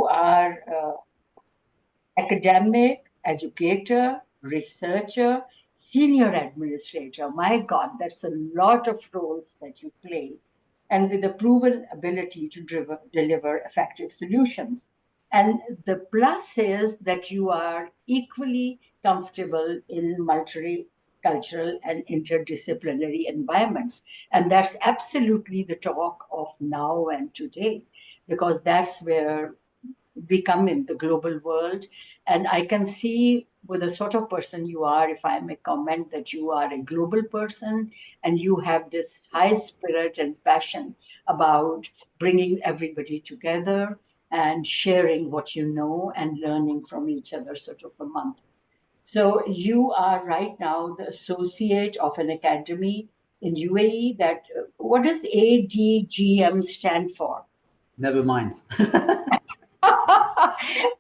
you are academic, educator, researcher, senior administrator. My God, that's a lot of roles that you play, and with a proven ability to deliver effective solutions. And the plus is that you are equally comfortable in multicultural and interdisciplinary environments. And that's absolutely the talk of now and today, because that's where we come in the global world. And I can see with the sort of person you are, if I may comment, that you are a global person and you have this high spirit and passion about bringing everybody together and sharing what you know and learning from each other, sort of a month. So you are right now the associate of an academy in UAE. That what does ADGM stand for? Never mind.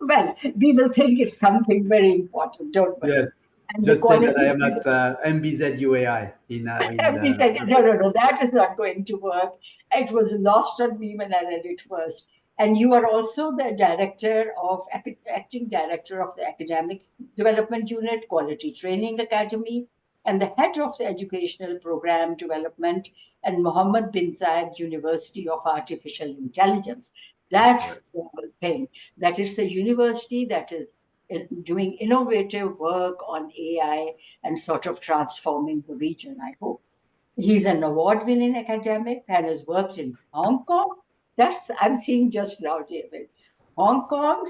Well, we will think it's something very important, don't we? Yes. And the Just say that I quality. am at MBZ UAI We said, no, that is not going to work. It was lost on me when I read it first. And you are also the director of, acting director of the Academic Development Unit, Quality Training Academy, and the head of the Educational Program Development and Mohammed bin Zayed University of Artificial Intelligence. That's the whole thing. That is the university that is doing innovative work on AI and sort of transforming the region, I hope. He's an award-winning academic and has worked in Hong Kong. That's I'm seeing just now, David. Hong Kong,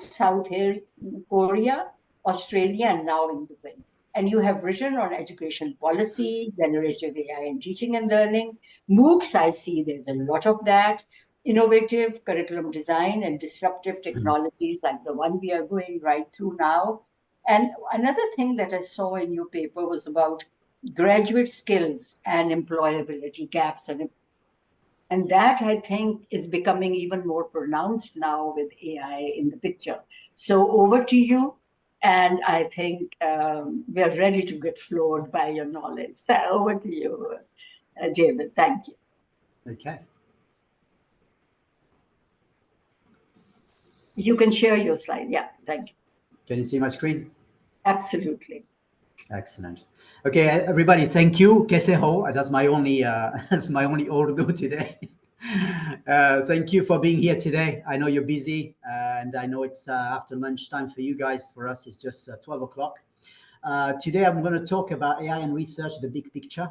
Korea, Australia, and now in Dubai. And you have written on education policy, generative AI and teaching and learning. MOOCs, I see there's a lot of that. Innovative curriculum design and disruptive technologies like the one we are going right through now. And another thing that I saw in your paper was about graduate skills and employability gaps. And that, I think, is becoming even more pronounced now with AI in the picture. So over to you. And I think we are ready to get floored by your knowledge. So over to you, David. Thank you. Okay. You can share your slide. Yeah, thank you. Can you see my screen? Absolutely. Excellent. Okay, everybody, thank you. Kaise ho? That's my only that's my only Urdu today. Thank you for being here today. I know you're busy, and I know it's after lunchtime for you guys. For us, it's just 12 o'clock. Today, I'm going to talk about AI and research, the big picture.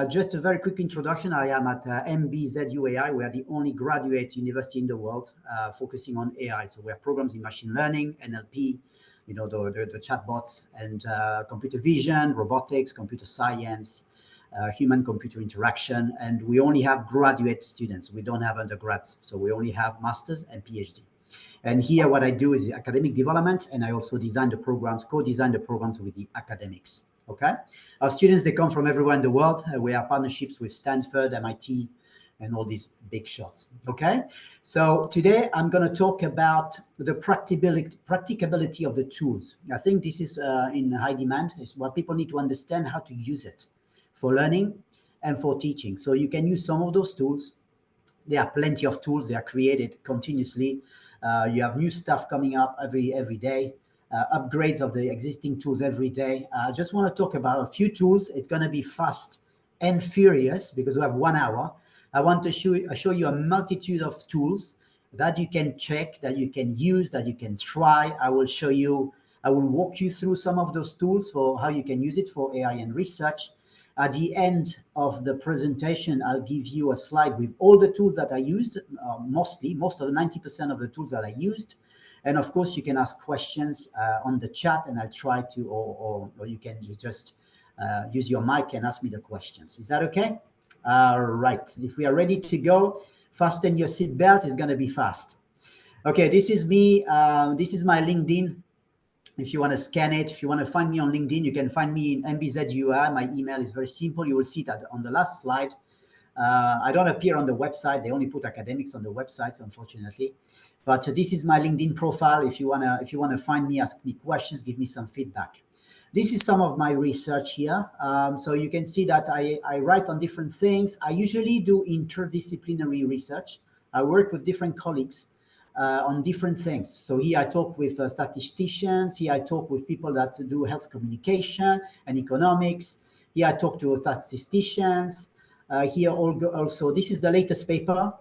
Just a very quick introduction. I am at MBZ UAI. We are the only graduate university in the world focusing on AI. So we have programs in machine learning, NLP, you know, the chatbots, and computer vision, robotics, computer science, human-computer interaction. And we only have graduate students. We don't have undergrads. So we only have masters and PhD. And here what I do is academic development, and I also design the programs, co-design the programs with the academics. Okay, our students, they come from everywhere in the world. We have partnerships with Stanford, MIT, and all these big shots. Okay, so today I'm going to talk about the practicability of the tools. I think this is in high demand. It's what people need to understand how to use it for learning and for teaching. So you can use some of those tools. There are plenty of tools. They are created continuously. You have new stuff coming up every day. Upgrades of the existing tools every day. I just want to talk about a few tools. It's going to be fast and furious because we have 1 hour. I want to show you a multitude of tools that you can check, that you can use, that you can try. I will walk you through some of those tools for how you can use it for AI and research. At the end of the presentation, I'll give you a slide with all the tools that I used, most of the 90% of the tools that I used. And of course, you can ask questions on the chat, and I'll try to, or you can just use your mic and ask me the questions. Is that okay? All right. If we are ready to go, fasten your seatbelt. It's going to be fast. Okay, this is me. This is my LinkedIn. If you want to scan it, if you want to find me on LinkedIn, you can find me in MBZUI. My email is very simple. You will see that on the last slide. I don't appear on the website. They only put academics on the website, unfortunately. But this is my LinkedIn profile. If you wanna find me, ask me questions, give me some feedback. This is some of my research here. So you can see that I write on different things. I usually do interdisciplinary research. I work with different colleagues on different things. So here I talk with statisticians. Here I talk with people that do health communication and economics. Here I talk to statisticians. Here also, this is the latest paper,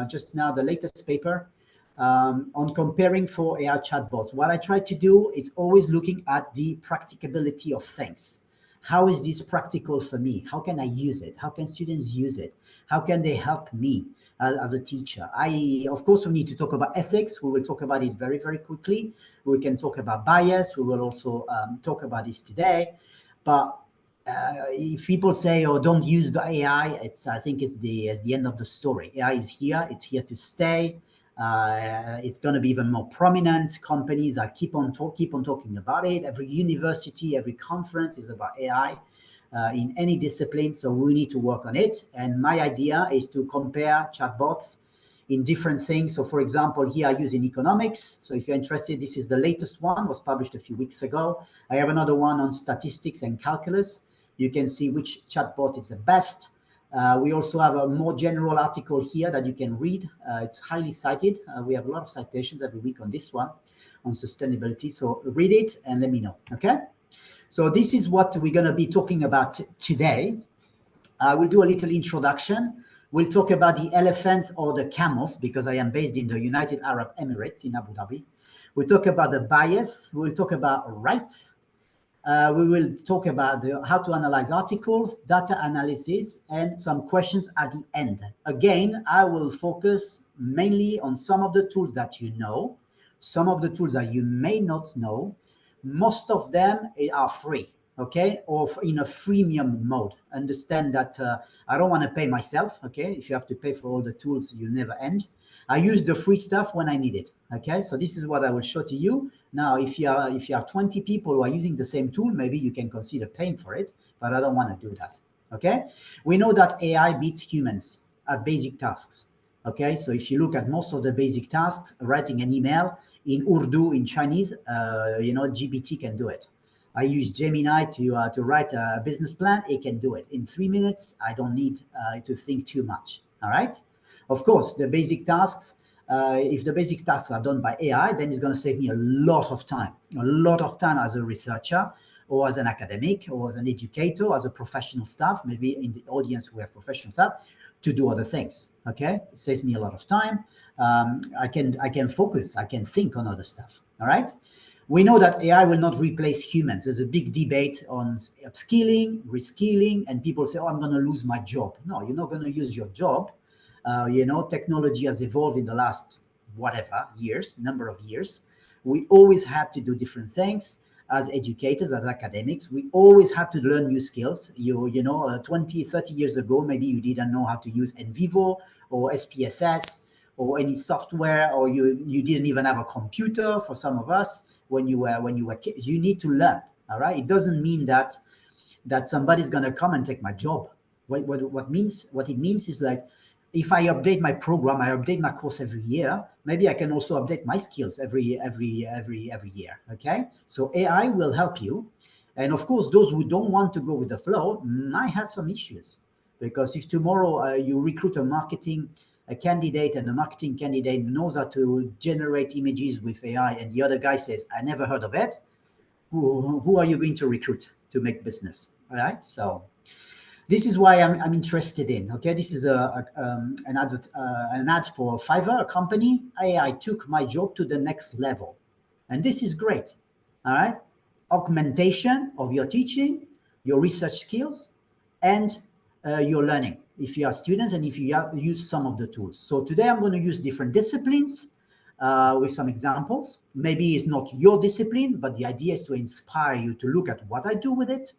just now the latest paper on comparing for AI chatbots. What I try to do is always looking at the practicability of things. How is this practical for me? How can I use it? How can students use it? How can they help me as a teacher? Of course, we need to talk about ethics. We will talk about it very, very quickly. We can talk about bias. We will also talk about this today. But if people say, "Oh, don't use the AI," I think it's the end of the story. AI is here. It's here to stay. It's going to be even more prominent. Companies are keep on talking about it. Every university, every conference is about AI in any discipline. So we need to work on it. And my idea is to compare chatbots in different things. So for example, here I use in economics. So if you're interested, this is the latest one, was published a few weeks ago. I have another one on statistics and calculus. You can see which chatbot is the best. We also have a more general article here that you can read. It's highly cited. We have a lot of citations every week on this one, on sustainability. So read it and let me know, okay? So this is what we're going to be talking about today. We'll do a little introduction. We'll talk about the elephants or the camels, because I am based in the United Arab Emirates in Abu Dhabi. We'll talk about the bias. We'll talk about right. We will talk about how to analyze articles, data analysis, and some questions at the end. Again, I will focus mainly on some of the tools that you know, some of the tools that you may not know. Most of them are free, okay, or in a freemium mode. Understand that I don't want to pay myself, okay? If you have to pay for all the tools, you'll never end. I use the free stuff when I need it, okay? So this is what I will show to you. Now, if you have 20 people who are using the same tool, maybe you can consider paying for it, but I don't want to do that, okay? We know that AI beats humans at basic tasks, okay? So if you look at most of the basic tasks, writing an email in Urdu, in Chinese, GPT can do it. I use Gemini to write a business plan. It can do it in 3 minutes. I don't need to think too much, all right? Of course, the basic tasks, if the basic tasks are done by AI, then it's going to save me a lot of time as a researcher or as an academic or as an educator, as a professional staff, maybe in the audience we have professional staff, to do other things, okay? It saves me a lot of time. I can focus, I can think on other stuff, all right? We know that AI will not replace humans. There's a big debate on upskilling, reskilling, and people say, "Oh, I'm going to lose my job." No, you're not going to lose your job. Technology has evolved in the last number of years. We always had to do different things as educators, as academics. We always had to learn new skills. 20, 30 years ago, maybe you didn't know how to use NVivo or SPSS or any software, or you didn't even have a computer. For some of us, when you were kids, you need to learn. All right, it doesn't mean that somebody's going to come and take my job. What it means is like, if I update my program, I update my course every year, maybe I can also update my skills every year, okay? So AI will help you. And of course, those who don't want to go with the flow might have some issues, because if tomorrow you recruit a candidate, and the marketing candidate knows how to generate images with AI, and the other guy says, "I never heard of it," who are you going to recruit to make business? All right, so this is why I'm interested in. Okay, this is an ad for Fiverr, a company. AI took my job to the next level, and this is great. All right, augmentation of your teaching, your research skills, and your learning. If you are students and if you use some of the tools. So today I'm going to use different disciplines with some examples. Maybe it's not your discipline, but the idea is to inspire you to look at what I do with it.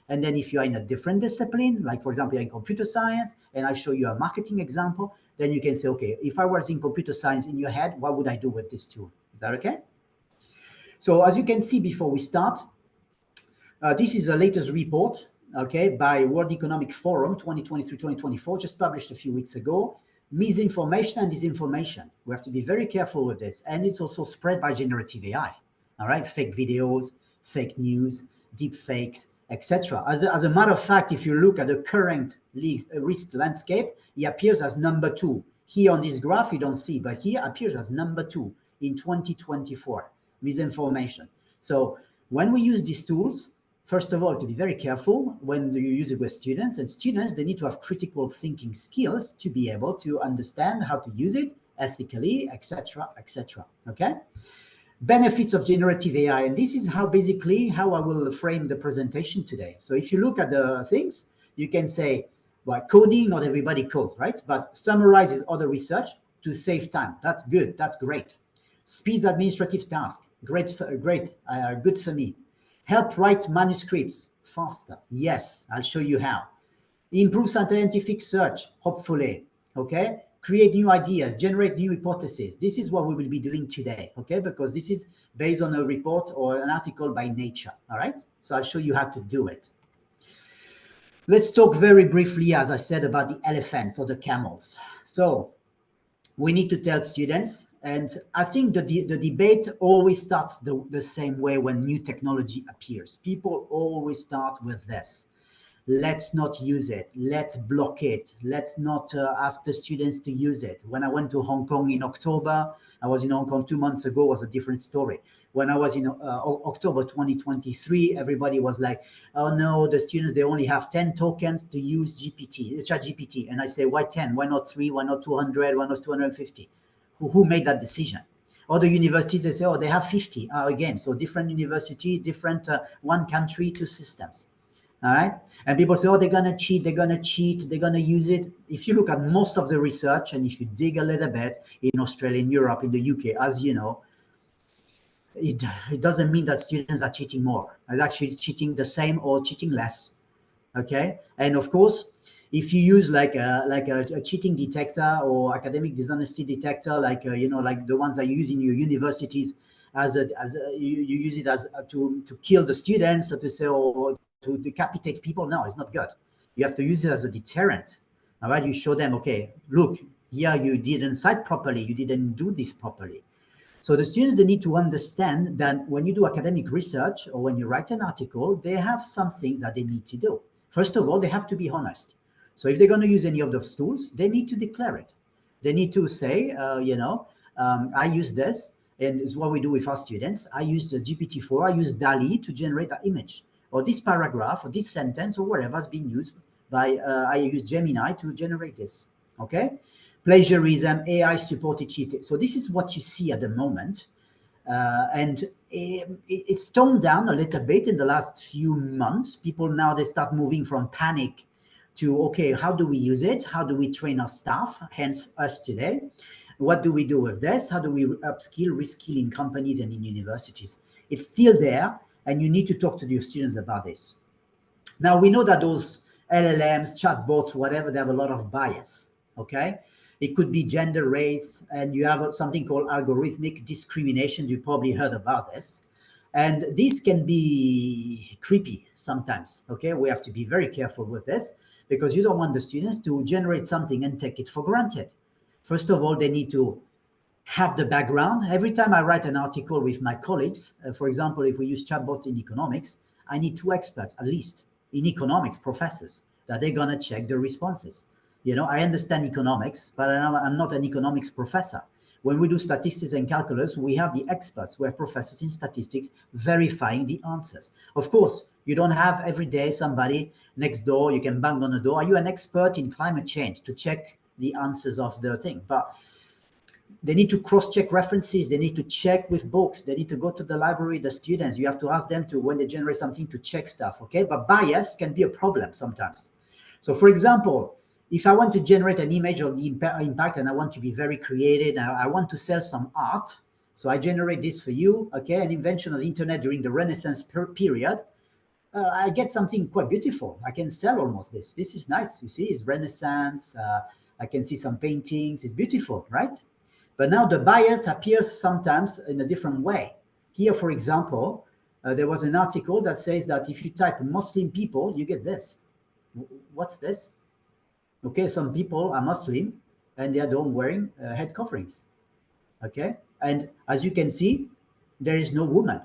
And then if you are in a different discipline, like for example, you're in computer science, and I show you a marketing example, then you can say, okay, if I was in computer science in your head, what would I do with this tool? Is that okay? So as you can see before we start, this is the latest report, okay, by World Economic Forum 2023-2024, just published a few weeks ago. Misinformation and disinformation. We have to be very careful with this. And it's also spread by generative AI, all right? Fake videos, fake news, deep fakes, etc. As a matter of fact, if you look at the current risk landscape, he appears as number 2 Here on this graph, you don't see, but here appears as number 2 in 2024, misinformation. So when we use these tools, first of all, to be very careful when you use it with students, and students, they need to have critical thinking skills to be able to understand how to use it ethically, etc., etc. Okay? Benefits of generative AI, and this is basically how I will frame the presentation today. So if you look at the things, you can say, well, coding, not everybody codes, right? But summarizes other research to save time. That's good. That's great. Speeds administrative tasks. Great, good for me. Help write manuscripts faster. Yes, I'll show you how. Improve scientific search, hopefully. Okay. Create new ideas, generate new hypotheses. This is what we will be doing today, okay? Because this is based on a report or an article by Nature, all right? So I'll show you how to do it. Let's talk very briefly, as I said, about the elephants or the camels. So we need to tell students, and I think the debate always starts the same way when new technology appears. People always start with this. Let's not use it. Let's block it. Let's not ask the students to use it. When I went to Hong Kong in October, I was in Hong Kong 2 months ago, was a different story. When I was in October 2023, everybody was like, oh no, the students, they only have 10 tokens to use ChatGPT. And I say, why 10? Why not 3? Why not 200? Why not 250? Who made that decision? Other universities, they say, oh, they have 50. Again, so different university, different one country, 2 systems. All right. And people say, oh, they're going to cheat, they're going to use it. If you look at most of the research, and if you dig a little bit in Australia, in Europe, in the UK, as you know, it doesn't mean that students are cheating more. They're actually cheating the same or cheating less. Okay. And of course, if you use like a cheating detector or academic dishonesty detector, like the ones that you use in your universities, you use it as to kill the students, or to say, or to decapitate people. No, it's not good. You have to use it as a deterrent. All right, you show them, okay, look, here you didn't cite properly, you didn't do this properly. So the students, they need to understand that when you do academic research or when you write an article, they have some things that they need to do. First of all, they have to be honest. So if they're going to use any of those tools, they need to declare it. They need to say, I use this, and it's what we do with our students. I use the GPT-4, I use DALI to generate that image, or this paragraph, or this sentence, or whatever has been used by, I use Gemini to generate this, okay? Plagiarism, AI-supported cheating. So this is what you see at the moment. And it's toned down a little bit in the last few months. People now, they start moving from panic to, okay, how do we use it? How do we train our staff? Hence us today. What do we do with this? How do we upskill, reskill in companies and in universities? It's still there, and you need to talk to your students about this. Now, we know that those LLMs, chatbots, whatever, they have a lot of bias, okay? It could be gender, race, and you have something called algorithmic discrimination. You probably heard about this. And this can be creepy sometimes, okay? We have to be very careful with this, because you don't want the students to generate something and take it for granted. First of all, they need to have the background. Every time I write an article with my colleagues, for example, if we use chatbot in economics, I need 2 experts at least in economics, professors, that they're going to check the responses. You know, I understand economics, but I'm not an economics professor. When we do statistics and calculus, we have the experts, we have professors in statistics verifying the answers. Of course, you don't have every day somebody next door, you can bang on the door. Are you an expert in climate change to check the answers of the thing? But they need to cross-check references. They need to check with books. They need to go to the library, the students. You have to ask them to, when they generate something, to check stuff, okay? But bias can be a problem sometimes. So for example, if I want to generate an image of the impact and I want to be very creative, I want to sell some art, so I generate this for you, okay? An invention of the internet during the Renaissance period. I get something quite beautiful. I can sell almost this. This is nice. You see, it's Renaissance. I can see some paintings. It's beautiful, right? But now the bias appears sometimes in a different way. Here, for example, there was an article that says that if you type Muslim people, you get this. What's this? Okay, some people are Muslim and they are not wearing head coverings. Okay, and as you can see, there is no woman.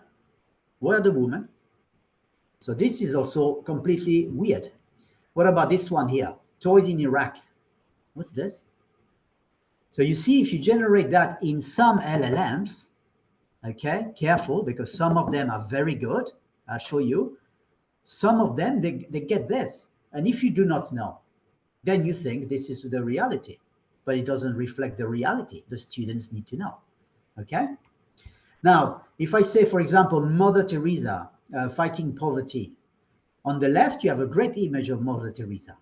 Where are the women? So this is also completely weird. What about this one here? Toys in Iraq. What's this? So you see, if you generate that in some LLMs, okay, careful, because some of them are very good. I'll show you. Some of them, they get this. And if you do not know, then you think this is the reality, but it doesn't reflect the reality. The students need to know. Okay. Now, if I say, for example, Mother Teresa fighting poverty, on the left, you have a great image of Mother Teresa.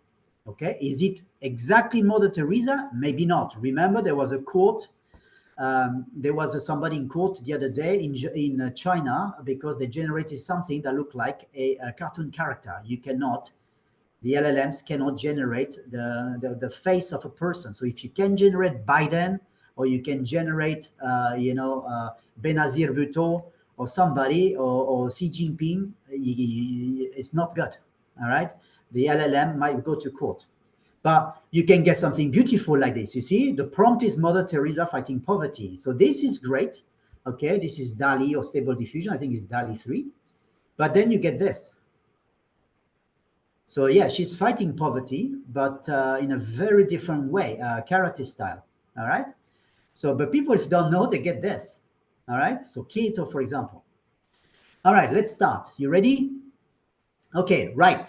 Okay. Is it exactly Mother Teresa? Maybe not. Remember, there was a quote. There was somebody in court the other day in China because they generated something that looked like a cartoon character. You cannot, the LLMs cannot generate the face of a person. So if you can generate Biden or you can generate, Benazir Bhutto or somebody or Xi Jinping, it's not good. All right. The LLM might go to court. But you can get something beautiful like this. You see, the prompt is Mother Teresa fighting poverty. So this is great. Okay, this is DALI or Stable Diffusion. I think it's DALI 3. But then you get this. So yeah, she's fighting poverty, but in a very different way, karate style. All right. So, but people, if you don't know, they get this. All right. So kids, or for example. All right, let's start. You ready? Okay, right.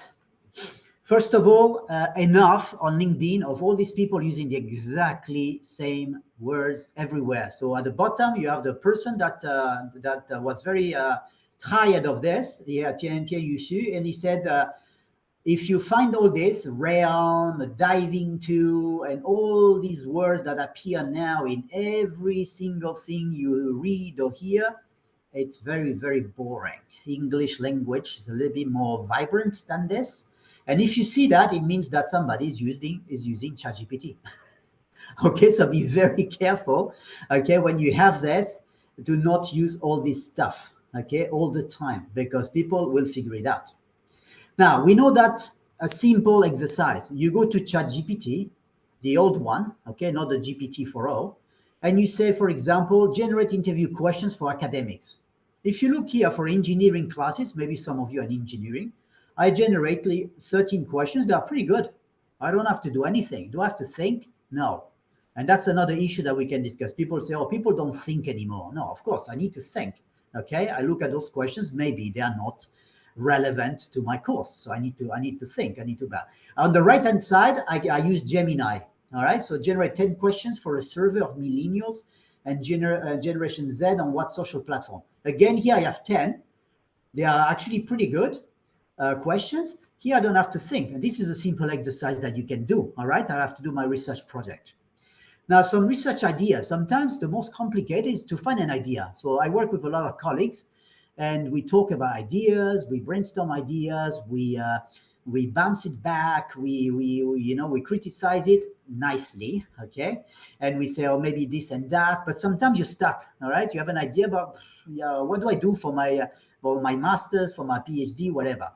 First of all, enough on LinkedIn of all these people using the exactly same words everywhere. So at the bottom, you have the person that was very tired of this, Tian Yushu, and he said, if you find all this, realm, diving to, and all these words that appear now in every single thing you read or hear, it's very, very boring. English language is a little bit more vibrant than this. And if you see that, it means that somebody is using ChatGPT. Okay, so be very careful. Okay, when you have this, do not use all this stuff. Okay, all the time, because people will figure it out. Now we know that a simple exercise. You go to ChatGPT, the old one. Okay, not the GPT-4o, and you say, for example, generate interview questions for academics. If you look here for engineering classes, maybe some of you are in engineering, I generate 13 questions. They are pretty good. I don't have to do anything. Do I have to think? No. And that's another issue that we can discuss. People say, oh, people don't think anymore. No, of course, I need to think. Okay, I look at those questions. Maybe they are not relevant to my course. So I need to think. I need to back. On the right-hand side, I use Gemini. All right, so generate 10 questions for a survey of millennials and Generation Z on what social platform. Again, here I have 10. They are actually pretty good questions. Here I don't have to think. And this is a simple exercise that you can do. All right, I have to do my research project. Now, some research ideas. Sometimes the most complicated is to find an idea. So I work with a lot of colleagues, and we talk about ideas. We brainstorm ideas. We bounce it back. We criticize it nicely, okay, and we say, oh, maybe this and that. But sometimes you're stuck. All right, you have an idea about what do I do for my master's, for my PhD, whatever.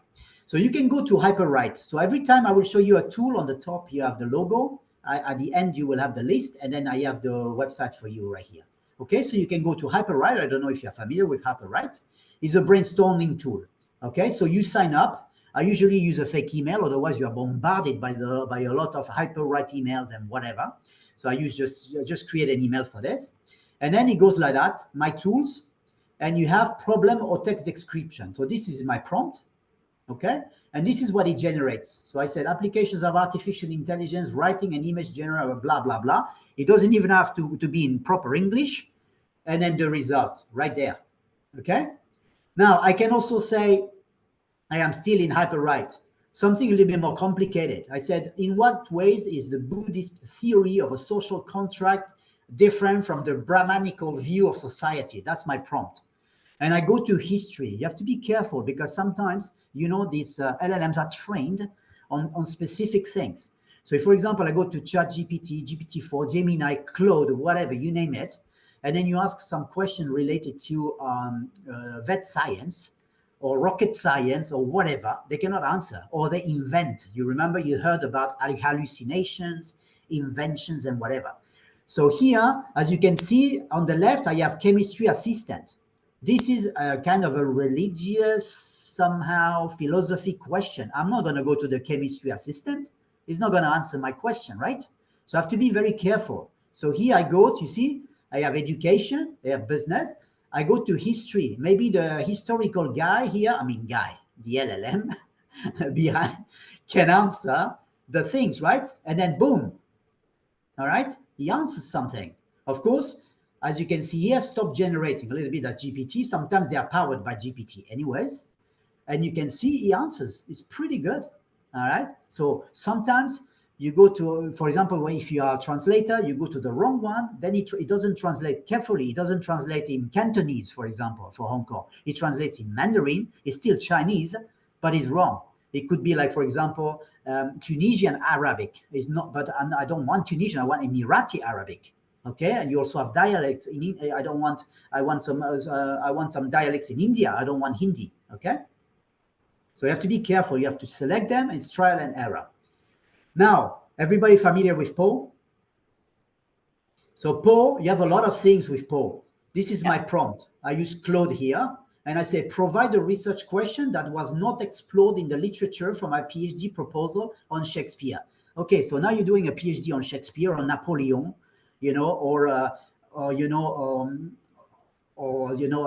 So you can go to HyperWrite. So every time I will show you a tool. On the top, you have the logo. At the end, you will have the list, and then I have the website for you right here. Okay, so you can go to HyperWrite. I don't know if you're familiar with HyperWrite. It's a brainstorming tool. Okay, so you sign up. I usually use a fake email, otherwise you are bombarded by a lot of HyperWrite emails and whatever. So I use just create an email for this, and then it goes like that. My tools, and you have problem or text description. So this is my prompt. Okay, and this is what it generates. So I said applications of artificial intelligence, writing an image generator, blah blah blah. It doesn't even have to be in proper English, and then the results right there. Okay, now I can also say I am still in HyperWrite, something a little bit more complicated. I said, in what ways is the Buddhist theory of a social contract different from the Brahmanical view of society? That's my prompt. And I go to history. You have to be careful because sometimes, these LLMs are trained on specific things. So if, for example, I go to ChatGPT, GPT-4, Gemini, Claude, whatever, you name it, and then you ask some question related to vet science or rocket science or whatever, they cannot answer, or they invent. You remember you heard about hallucinations, inventions, and whatever. So here, as you can see on the left, I have chemistry assistant. This is a kind of a religious, somehow philosophy question. I'm not going to go to the chemistry assistant. It's not going to answer my question, right? So I have to be very careful. So here I go, you see, I have education, I have business. I go to history. Maybe the historical guy here, the LLM behind can answer the things, right? And then boom, all right, he answers something. Of course, as you can see here, stop generating a little bit at GPT. Sometimes they are powered by GPT anyways. And you can see he answers. It's pretty good. All right. So sometimes you go to, for example, if you are a translator, you go to the wrong one, then it doesn't translate carefully. It doesn't translate in Cantonese, for example, for Hong Kong. It translates in Mandarin. It's still Chinese, but it's wrong. It could be like, for example, Tunisian Arabic is not, but I don't want Tunisian. I want Emirati Arabic. Okay, and you also have dialects in. I want some dialects in India. I don't want Hindi. Okay, so you have to be careful. You have to select them. It's trial and error. Now, everybody familiar with Poe? So Poe, you have a lot of things with Poe. This is my prompt. I use Claude here. And I say, provide a research question that was not explored in the literature for my PhD proposal on Shakespeare. Okay, so now you're doing a PhD on Shakespeare or Napoleon, or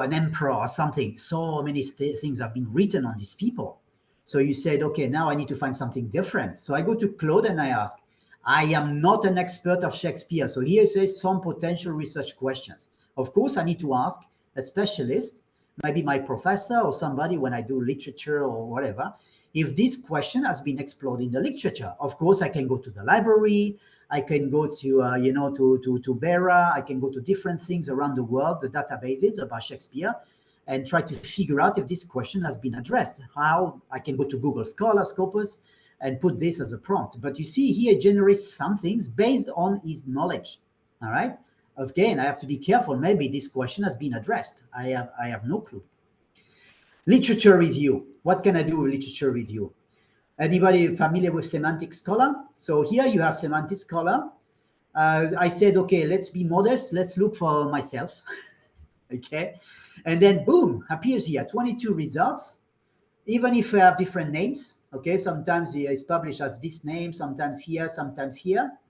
an emperor or something. So many things have been written on these people. So you said, okay, now I need to find something different. So I go to Claude and I ask, I am not an expert of Shakespeare. So here it says some potential research questions. Of course, I need to ask a specialist, maybe my professor or somebody when I do literature or whatever, if this question has been explored in the literature. Of course, I can go to the library, I can go to Bera, I can go to different things around the world, the databases about Shakespeare, and try to figure out if this question has been addressed. How I can go to Google Scholar, Scopus, and put this as a prompt. But you see here, it generates some things based on his knowledge, all right? Again, I have to be careful. Maybe this question has been addressed. I have no clue. Literature review. What can I do with literature review? Anybody familiar with Semantic Scholar? So here you have Semantic Scholar. I said, okay, let's be modest. Let's look for myself. Okay. And then boom, appears here, 22 results. Even if I have different names, okay, sometimes it's published as this name, sometimes here,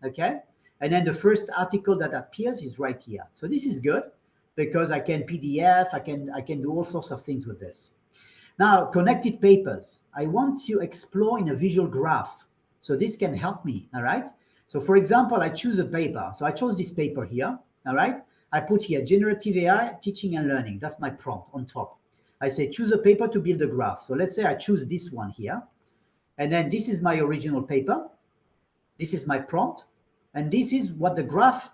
okay? And then the first article that appears is right here. So this is good because I can PDF, I can do all sorts of things with this. Now, connected papers. I want to explore in a visual graph. So this can help me, all right? So for example, I choose a paper. So I chose this paper here, all right? I put here generative AI, teaching and learning. That's my prompt on top. I say, choose a paper to build a graph. So let's say I choose this one here. And then this is my original paper. This is my prompt. And this is what the graph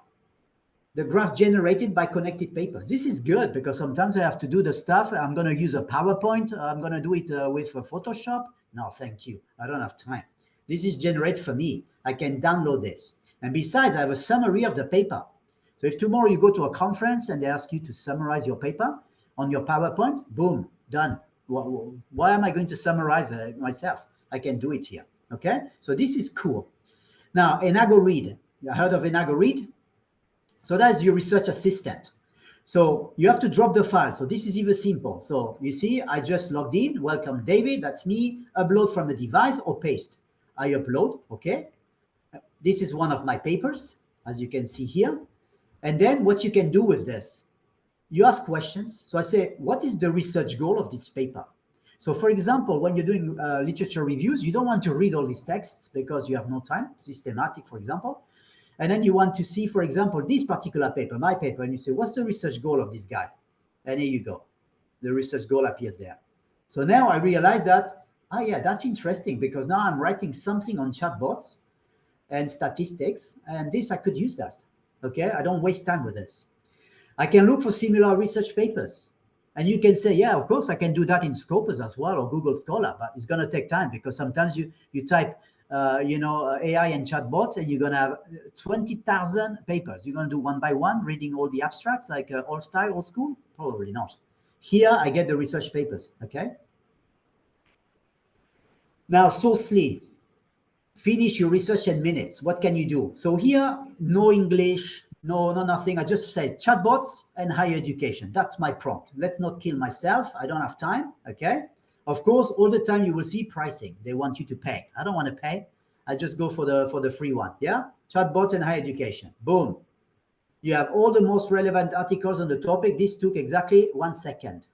generated by connected papers. This is good because sometimes I have to do the stuff. I'm going to use a PowerPoint. I'm going to do it with Photoshop. No, thank you. I don't have time. This is generated for me. I can download this. And besides, I have a summary of the paper. So if tomorrow you go to a conference and they ask you to summarize your paper on your PowerPoint, boom, done. Why am I going to summarize myself? I can do it here, okay? So this is cool. Now, EnagoRead. You heard of EnagoRead? So that's your research assistant. So you have to drop the file. So this is even simple. So you see, I just logged in. Welcome, David. That's me. Upload from the device or paste. I upload, okay? This is one of my papers, as you can see here. And then what you can do with this, you ask questions. So I say, what is the research goal of this paper? So for example, when you're doing literature reviews, you don't want to read all these texts because you have no time, systematic, for example. And then you want to see, for example, this particular paper, my paper, and you say, what's the research goal of this guy? And here you go. The research goal appears there. So now I realize that, yeah, that's interesting because now I'm writing something on chatbots and statistics, and this, I could use that. Okay, I don't waste time with this. I can look for similar research papers. And you can say, yeah, of course, I can do that in Scopus as well or Google Scholar, but it's going to take time because sometimes you type, AI and chatbots and you're going to have 20,000 papers. You're going to do one by one, reading all the abstracts like old style, old school? Probably not. Here, I get the research papers, okay? Now, Sourcely. Finish your research in minutes. What can you do? So here, no English, no nothing. I just say chatbots and higher education. That's my prompt. Let's not kill myself. I don't have time. Okay. Of course, all the time you will see pricing. They want you to pay. I don't want to pay. I just go for the free one. Yeah. Chatbots and higher education. Boom. You have all the most relevant articles on the topic. This took exactly 1 second.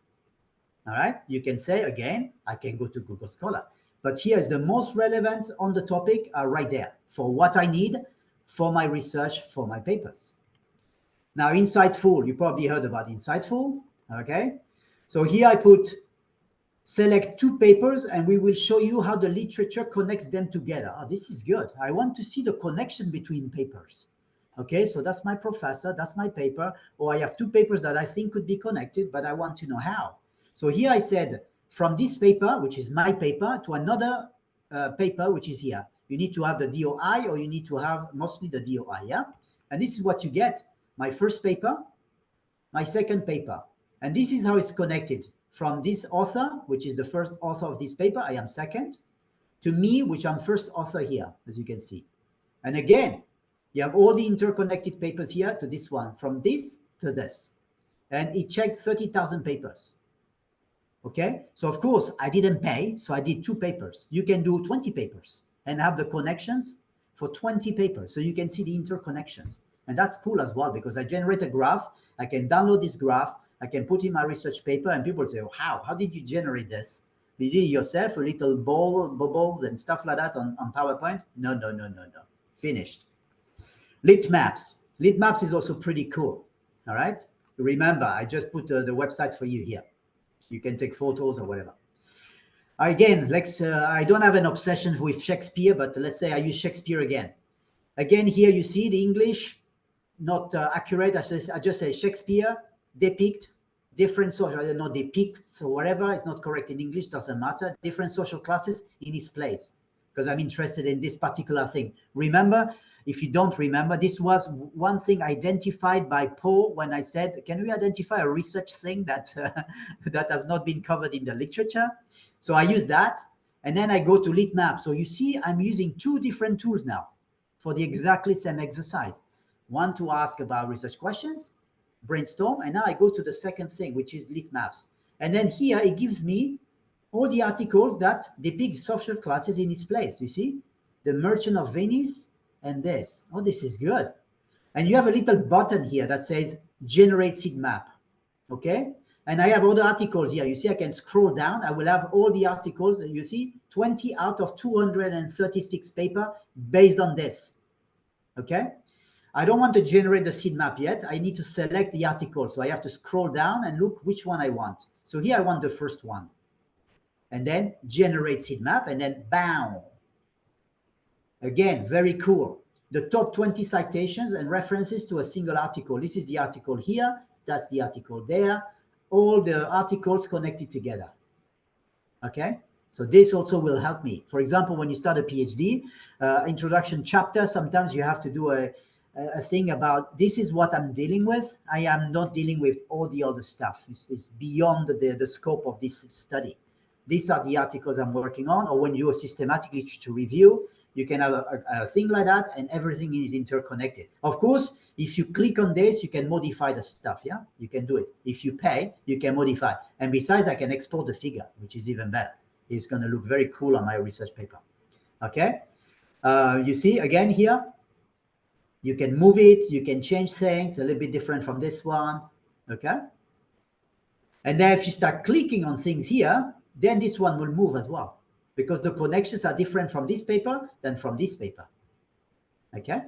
All right. You can say again, I can go to Google Scholar. But here is the most relevant on the topic are right there for what I need for my research, for my papers. Now, Insightful, you probably heard about Insightful. Okay. So here I put select 2 papers and we will show you how the literature connects them together. Oh, this is good. I want to see the connection between papers. Okay, so that's my professor, that's my paper, or I have 2 papers that I think could be connected, but I want to know how. So here I said, from this paper, which is my paper, to another paper, which is here. You need to have the DOI, or you need to have mostly the DOI, yeah? And this is what you get. My first paper, my second paper. And this is how it's connected. From this author, which is the first author of this paper, I am second, to me, which I'm first author here, as you can see. And again, you have all the interconnected papers here to this one, from this to this. And it checked 30,000 papers. Okay, so of course, I didn't pay, so I did 2 papers. You can do 20 papers and have the connections for 20 papers. So you can see the interconnections. And that's cool as well, because I generate a graph. I can download this graph. I can put in my research paper, and people say, oh, how did you generate this? You did it yourself, a little bubbles and stuff like that on PowerPoint? No. Finished. Lit maps. Lit maps is also pretty cool. All right. Remember, I just put the website for you here. You can take photos or whatever. Again, let's. I don't have an obsession with Shakespeare, but let's say I use Shakespeare again. Again, here you see the English, not accurate. I just say Shakespeare, depict, different social, I don't know, depicts or whatever. It's not correct in English, doesn't matter. Different social classes in his place, because I'm interested in this particular thing. Remember, if you don't remember, this was one thing identified by Paul when I said, can we identify a research thing that that has not been covered in the literature? So I use that, and then I go to Lit Map. So you see, I'm using 2 different tools now for the exactly same exercise. One to ask about research questions, brainstorm, and now I go to the second thing, which is Lit Maps. And then here it gives me all the articles that depict social classes in its place. You see, the Merchant of Venice and this. Oh, this is good. And you have a little button here that says generate seed map. Okay. And I have all the articles here. You see, I can scroll down. I will have all the articles. You see, 20 out of 236 paper based on this. Okay. I don't want to generate the seed map yet. I need to select the article. So I have to scroll down and look which one I want. So here I want the first one. And then generate seed map, and then bam. Again, very cool. The top 20 citations and references to a single article. This is the article here. That's the article there. All the articles connected together. Okay. So this also will help me. For example, when you start a PhD, introduction chapter, sometimes you have to do a thing about this is what I'm dealing with. I am not dealing with all the other stuff. It's beyond the scope of this study. These are the articles I'm working on. Or when you do a systematic literature review, you can have a thing like that, and everything is interconnected. Of course, if you click on this, you can modify the stuff. Yeah, you can do it. If you pay, you can modify. And besides, I can export the figure, which is even better. It's going to look very cool on my research paper. Okay. You see, again here, you can move it. You can change things a little bit different from this one. Okay. And then if you start clicking on things here, then this one will move as well, because the connections are different from this paper than from this paper. Okay.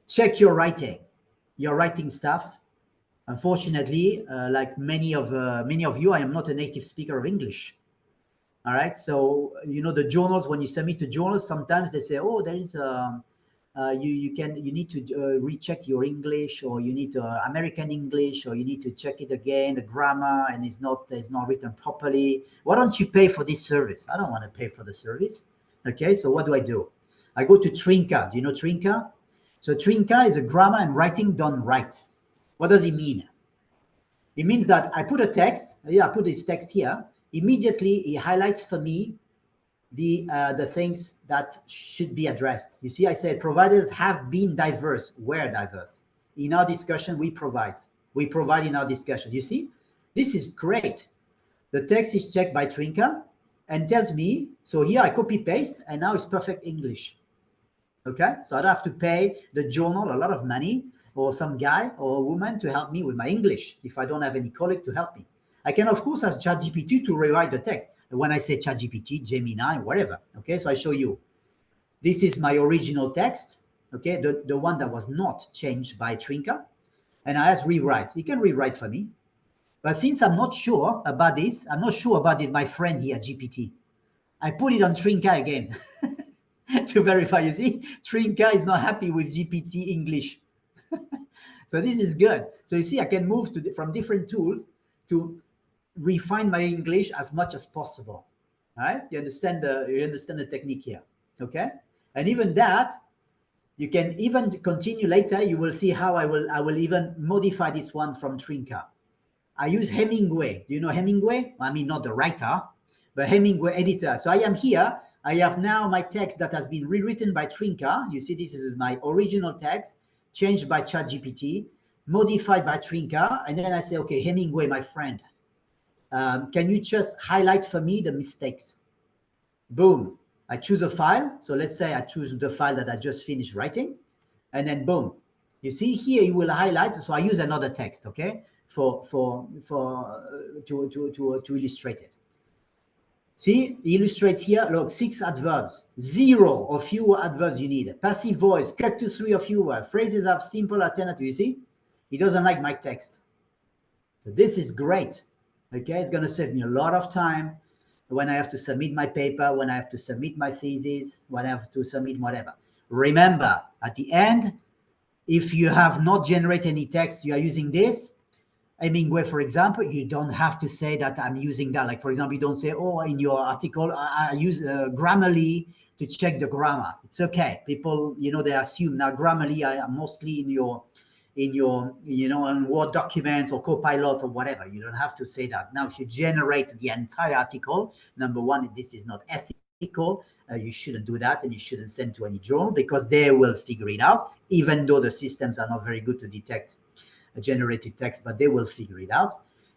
Check your writing stuff. Unfortunately, like many of you, I am not a native speaker of English. All right. So, you know, the journals, when you submit to journals, sometimes they say, oh, there is you need to recheck your English, or you need to American English, or you need to check it again, the grammar, and it's not written properly. Why don't you pay for this service? I don't want to pay for the service. Okay, so what do? I go to Trinca. Do you know Trinca? So Trinca is a grammar and writing done right. What does it mean? It means that I put a text. Yeah, I put this text here. Immediately, it highlights for me the things that should be addressed. You see, I said providers have been diverse. Where diverse? In our discussion, we provide in our discussion. You see, this is great. The text is checked by Trinca and tells me, so here I copy paste, and now it's perfect English. Okay, so I don't have to pay the journal a lot of money, or some guy or a woman to help me with my English if I don't have any colleague to help me. I can, of course, ask ChatGPT to rewrite the text. When I say ChatGPT, Gemini, whatever. Okay, so I show you. This is my original text, okay, the one that was not changed by Trinka. And I ask rewrite. He can rewrite for me. But since I'm not sure about this, I'm not sure about it, my friend here, GPT. I put it on Trinka again to verify. You see, Trinka is not happy with GPT English. So this is good. So you see, I can move from different tools to refine my English as much as possible. All right, you understand the technique here, okay? And even that, you can even continue later. You will see how I will even modify this one from Trinka. I use Hemingway. Do you know Hemingway? I mean, not the writer, but Hemingway editor. So I am here. I have now my text that has been rewritten by Trinka. You see, this is my original text, changed by ChatGPT, modified by Trinka. And then I say, okay, Hemingway, my friend, can you just highlight for me the mistakes? Boom. I choose a file. So let's say I choose the file that I just finished writing. And then boom. You see here, you will highlight. So I use another text, okay, to illustrate it. See, it illustrates here, look, 6 adverbs, 0 or fewer adverbs you need. Passive voice, cut to 3 or fewer. Phrases have simple alternative. You see, he doesn't like my text. So this is great. Okay, it's going to save me a lot of time when I have to submit my paper, when I have to submit my thesis, when I have to submit whatever. Remember, at the end, if you have not generated any text, you are using this. Hemingway, for example, you don't have to say that I'm using that. Like, for example, you don't say, oh, in your article, I use Grammarly to check the grammar. It's okay. People, they assume now Grammarly are mostly in your, in Word documents or Copilot or whatever. You don't have to say that. Now, if you generate the entire article, number one, this is not ethical. You shouldn't do that, and you shouldn't send to any journal because they will figure it out, even though the systems are not very good to detect generated text, but they will figure it out.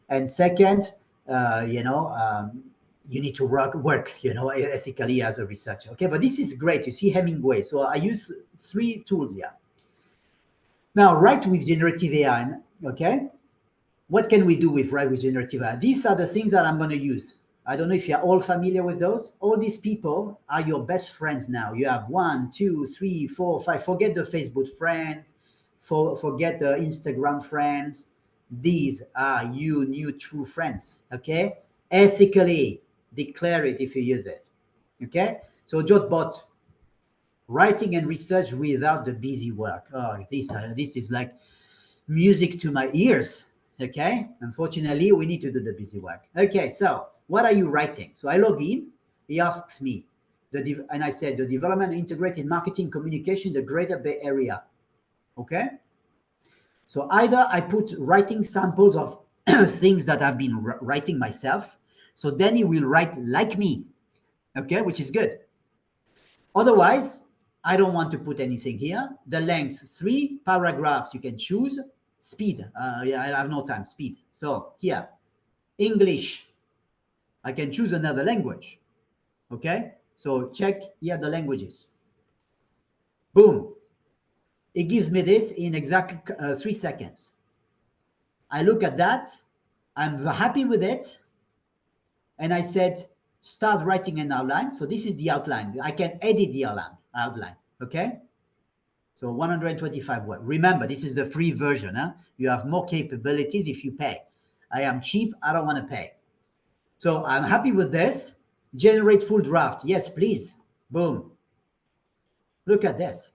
And second, you need to work, ethically as a researcher. Okay, but this is great. You see Hemingway. So I use 3 tools here. Now, write with generative AI. Okay, what can we do with write with generative AI? These are the things that I'm going to use. I don't know if you're all familiar with those. All these people are your best friends now. You have 1, 2, 3, 4, 5. Forget the Facebook friends. Forget the Instagram friends. These are you new true friends. Okay, ethically declare it if you use it. Okay, so Jotbot, writing and research without the busy work. Oh, this is like music to my ears. Okay, unfortunately, we need to do the busy work. Okay, so what are you writing? So I log in. He asks me, and I said the development integrated marketing communication in the Greater Bay Area. Okay, so either I put writing samples of things that I've been writing myself, so then he will write like me, okay, which is good. Otherwise, I don't want to put anything here. The length, 3 paragraphs you can choose. Speed, yeah, I have no time, speed. So here, English, I can choose another language, okay? So check here the languages. Boom. It gives me this in exactly 3 seconds. I look at that. I'm happy with it. And I said, start writing an outline. So this is the outline. I can edit the outline. Okay. So 125 words. Remember, this is the free version. Huh? You have more capabilities if you pay. I am cheap. I don't want to pay. So I'm happy with this. Generate full draft. Yes, please. Boom. Look at this.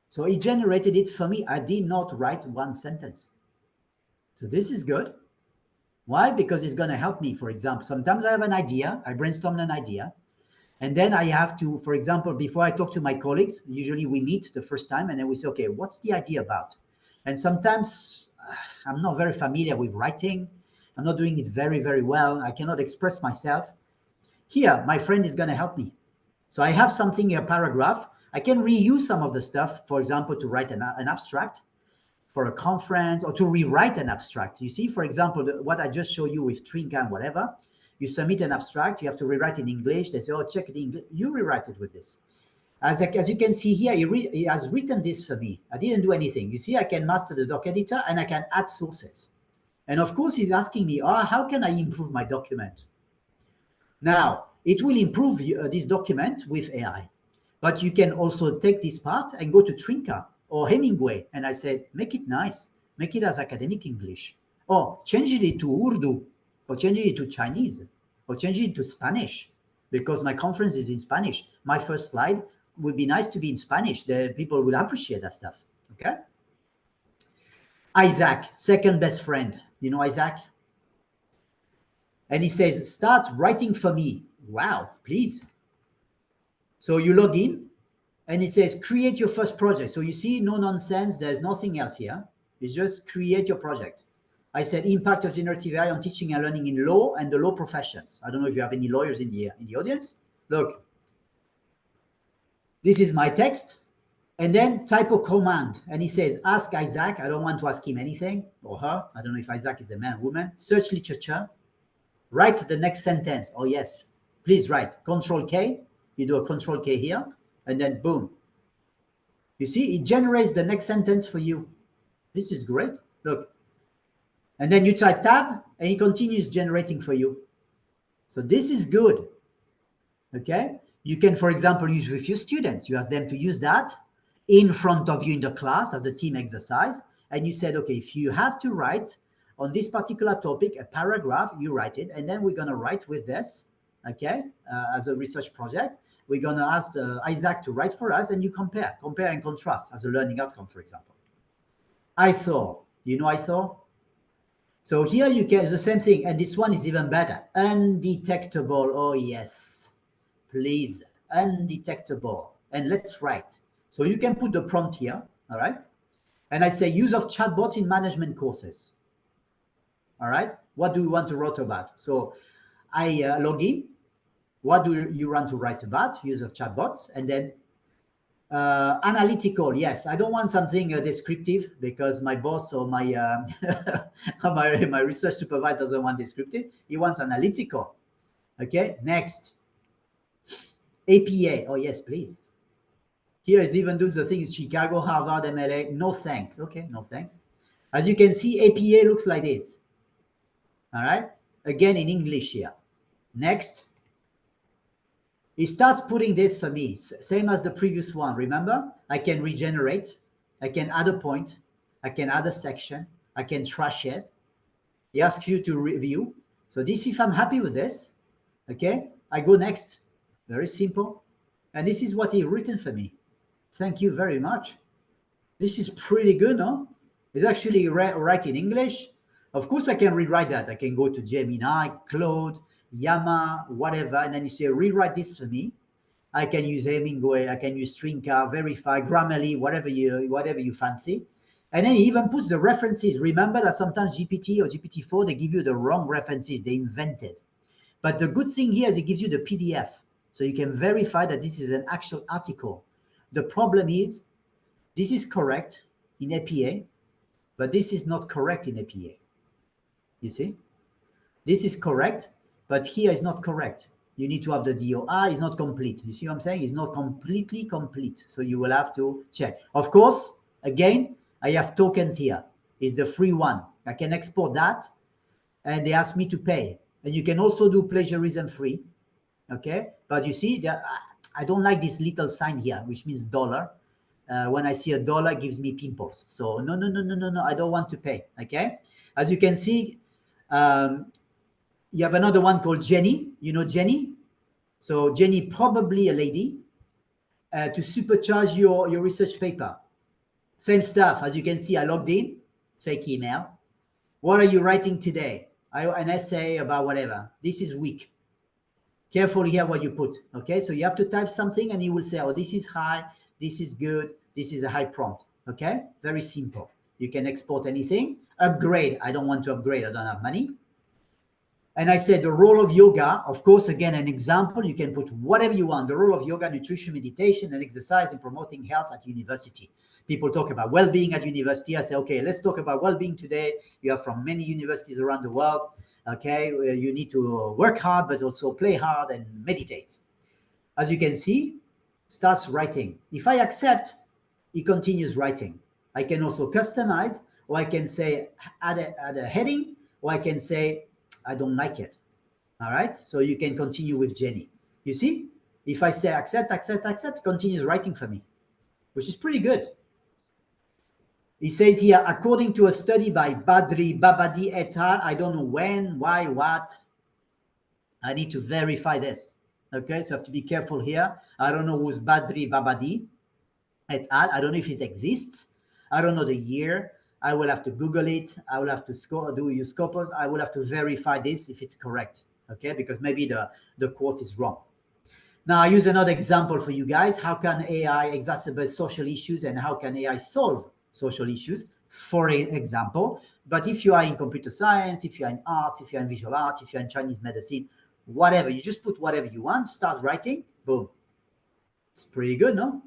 So he generated it for me. I did not write 1 sentence. So this is good. Why? Because it's going to help me. For example, sometimes I have an idea. I brainstorm an idea. And then I have to, for example, before I talk to my colleagues, usually we meet the first time and then we say, okay, what's the idea about? And sometimes I'm not very familiar with writing. I'm not doing it very, very well. I cannot express myself. Here, my friend is going to help me. So I have something, a paragraph. I can reuse some of the stuff, for example, to write an abstract for a conference or to rewrite an abstract. You see, for example, what I just showed you with Trinka and whatever, you submit an abstract, you have to rewrite in English. They say, oh, check the English. You rewrite it with this. As you can see here, he has written this for me. I didn't do anything. You see, I can master the doc editor and I can add sources. And of course, he's asking me, how can I improve my document? Now, it will improve this document with AI. But you can also take this part and go to Trinka or Hemingway. And I said, make it nice. Make it as academic English. Or change it to Urdu. Or change it to Chinese. Or change it to Spanish. Because my conference is in Spanish. My first slide would be nice to be in Spanish. The people will appreciate that stuff. Okay? Isaac, second best friend. You know Isaac? And he says, start writing for me. Wow, please. So you log in and it says, create your first project. So you see, no nonsense. There's nothing else here. It's just create your project. I said, impact of generative AI on teaching and learning in law and the law professions. I don't know if you have any lawyers in the audience. Look, this is my text. And then type a command. And he says, ask Isaac. I don't want to ask him anything or her. I don't know if Isaac is a man or woman. Search literature. Write the next sentence. Oh, yes. Please write. Control K. You do a Control K here. And then boom. You see, it generates the next sentence for you. This is great. Look. And then you type tab and it continues generating for you. So this is good. Okay. You can, for example, use with your students. You ask them to use that in front of you in the class as a team exercise. And you said, okay, if you have to write on this particular topic, a paragraph, you write it. And then we're going to write with this, okay, as a research project. We're going to ask Isaac to write for us and you compare and contrast as a learning outcome, for example. ITHOR, you know ITHOR? So here you get the same thing. And this one is even better. Undetectable. Oh, yes. Please. Undetectable. And let's write. So you can put the prompt here. All right. And I say use of chatbots in management courses. All right. What do you want to write about? So I log in. What do you want to write about? Use of chatbots. And then analytical. Yes, I don't want something descriptive because my boss or my my research supervisor doesn't want descriptive. He wants analytical. Okay. Next. APA. Oh, yes, please. Here is even do the thing is Chicago, Harvard, MLA. No thanks. Okay, no thanks. As you can see, APA looks like this. All right. Again in English here. Next. It starts putting this for me, same as the previous one. Remember, I can regenerate. I can add a point. I can add a section. I can trash it. He asks you to review. So this, if I'm happy with this, okay, I go next. Very simple. And this is what he written for me. Thank you very much. This is pretty good, no? It's actually right in English. Of course, I can rewrite that. I can go to Gemini, Claude, Yama, whatever, and then you say, rewrite this for me. I can use Hemingway, I can use Stringcar, Verify, Grammarly, whatever you fancy. And then he even puts the references. Remember that sometimes GPT or GPT-4, they give you the wrong references they invented. But the good thing here is it gives you the PDF. So you can verify that this is an actual article. The problem is, this is correct in APA, but this is not correct in APA. You see? This is correct, but here is not correct. You need to have the DOI, it's not complete. You see what I'm saying? It's not completely complete. So you will have to check. Of course, again, I have tokens here. It's the free one. I can export that, and they ask me to pay. And you can also do plagiarism free. Okay, but you see, I don't like this little sign here, which means dollar. When I see a dollar, it gives me pimples. So no, I don't want to pay. Okay, as you can see, you have another one called Jenny. You know Jenny? So Jenny, probably a lady, to supercharge your research paper. Same stuff. As you can see, I logged in, fake email. What are you writing today? An essay about whatever. This is weak. Careful here what you put. Okay, so you have to type something and he will say, oh, this is high, this is good, this is a high prompt. Okay, very simple. You can export anything. Upgrade. I don't want to upgrade. I don't have money. And I said the role of yoga, of course, again, an example, you can put whatever you want. The role of yoga, nutrition, meditation, and exercise in promoting health at university. People talk about well-being at university. I say, okay, let's talk about well-being today. You are from many universities around the world. Okay, you need to work hard, but also play hard and meditate. As you can see, starts writing. If I accept, he continues writing. I can also customize, or I can say add a heading, or I can say I don't like it. All right, so you can continue with Jenny. You see, if I say accept, accept, accept, it continues writing for me, which is pretty good. He says here, according to a study by Badri Babadi et al., I don't know when, why, what. I need to verify this. Okay, so I have to be careful here. I don't know who's Badri Babadi et al. I don't know if it exists. I don't know the year. I will have to Google it. I will have to use Scopus. I will have to verify this if it's correct. Okay, because maybe the quote is wrong. Now, I use another example for you guys. How can AI exacerbate social issues and how can AI solve social issues, for example? But if you are in computer science, if you're in arts, if you're in visual arts, if you're in Chinese medicine, whatever, you just put whatever you want, start writing, boom. It's pretty good, no?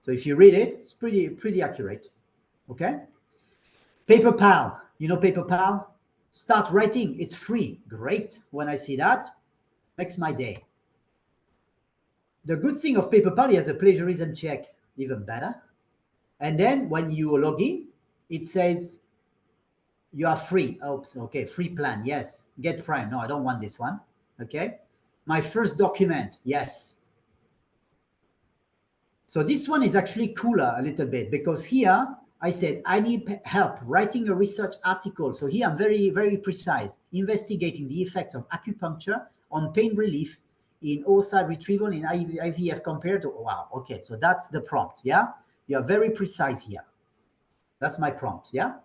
So if you read it, it's pretty accurate, okay? Paper Pal, you know Paper Pal? Start writing, it's free. Great. When I see that, makes my day. The good thing of Paper Pal is a plagiarism check, even better. And then when you log in, it says you are free. Oops, okay, free plan, yes. Get Prime, no, I don't want this one, okay? My first document, yes. So this one is actually cooler a little bit because here I said I need help writing a research article. So here I'm very, very precise, investigating the effects of acupuncture on pain relief in oocyte retrieval in IVF compared to, wow, okay, so that's the prompt, yeah? You are very precise here. That's my prompt, yeah?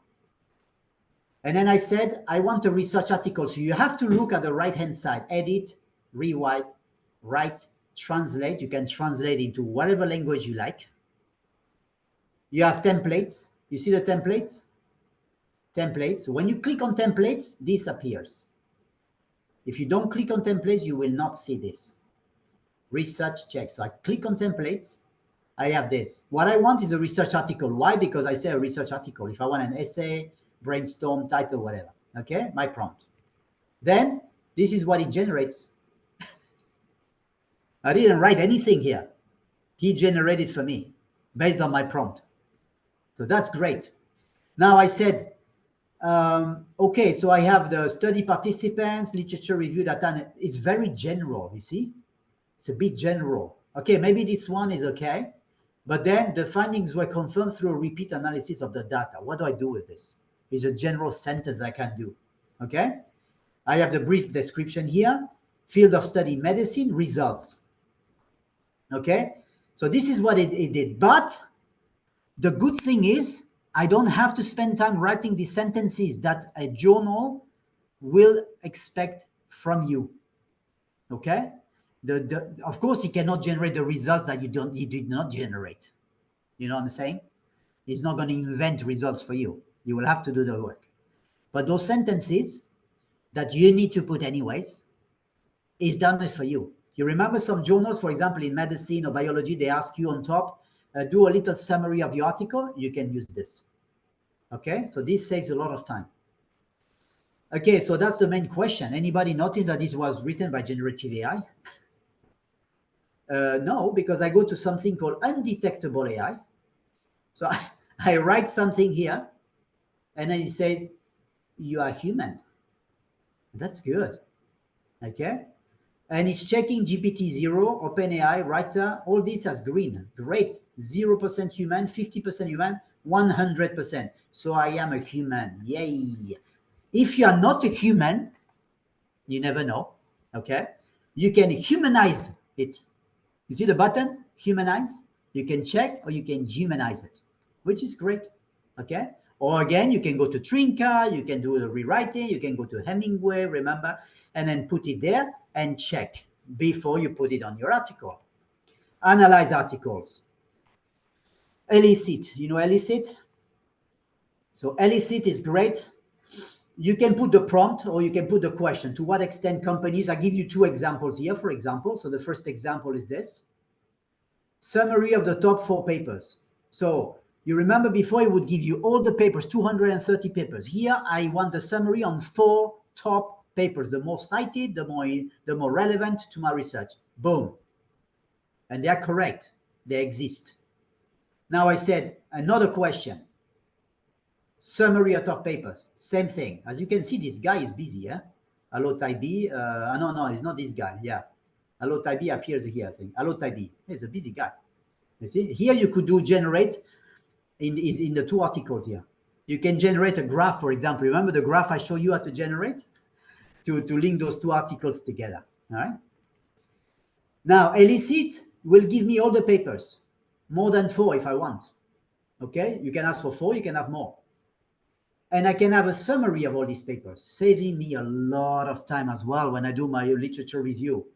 And then I said, I want a research article. So you have to look at the right-hand side, edit, rewrite, write, translate. You can translate into whatever language you like. You have templates. You see the templates? Templates. When you click on templates, this appears. If you don't click on templates, you will not see this. Research check. So I click on templates. I have this. What I want is a research article. Why? Because I say a research article. If I want an essay, brainstorm, title, whatever. Okay, my prompt. Then this is what it generates. I didn't write anything here. He generated for me based on my prompt. So that's great. Now I said, okay, so I have the study participants, literature review data. It's very general, you see? It's a bit general. Okay, maybe this one is okay. But then the findings were confirmed through a repeat analysis of the data. What do I do with this? It's a general sentence I can do. Okay? I have the brief description here. Field of study, medicine, results. Okay? So this is what it did. But the good thing is I don't have to spend time writing the sentences that a journal will expect from you. Okay? Of course, you cannot generate the results that you did not generate. You know what I'm saying? It's not going to invent results for you. You will have to do the work. But those sentences that you need to put anyways is done for you. You remember some journals, for example, in medicine or biology, they ask you on top, do a little summary of your article. You can use this. Okay, so this saves a lot of time. Okay, so that's the main question. Anybody notice that this was written by generative AI? No, because I go to something called undetectable AI. So I write something here, and then it says, you are human. That's good. Okay. And it's checking GPT-0, OpenAI, Writer, all this as green. Great. 0% human, 50% human, 100%. So I am a human. Yay. If you are not a human, you never know. Okay. You can humanize it. You see the button, humanize? You can check or you can humanize it, which is great, okay? Or again, you can go to Trinka, you can do the rewriting, you can go to Hemingway, remember, and then put it there and check before you put it on your article. Analyze articles. Elicit, you know Elicit? So Elicit is great. You can put the prompt or you can put the question. To what extent companies, I give you two examples here, for example. So the first example is this. Summary of the top 4 papers. So you remember before it would give you all the papers, 230 papers. Here I want a summary on 4 top papers, the more cited, the more relevant to my research. Boom. and they are correct. They exist. Now I said another question. Summary out of papers. Same thing. As you can see, this guy is busy. Yeah. Hello, Taibi. No, it's not this guy. Yeah. Hello, Taibi appears here. I think. Hello, Taibi. He's a busy guy. You see, here you could do generate in the two articles here. You can generate a graph, for example. Remember the graph I showed you how to generate to link those two articles together. All right. Now, elicit will give me all the papers, more than 4 if I want. Okay, you can ask for 4, you can have more. And I can have a summary of all these papers, saving me a lot of time as well when I do my literature review.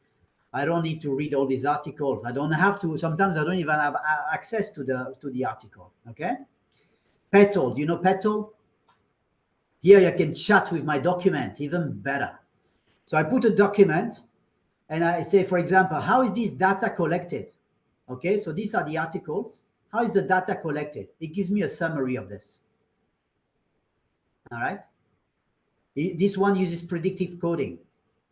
I don't need to read all these articles. I don't have to. Sometimes I don't even have access to the article. Okay. Petal. Do you know Petal? Here I can chat with my documents, even better. So I put a document and I say, for example, how is this data collected? Okay, so these are the articles. How is the data collected? It gives me a summary of this. All right. This one uses predictive coding.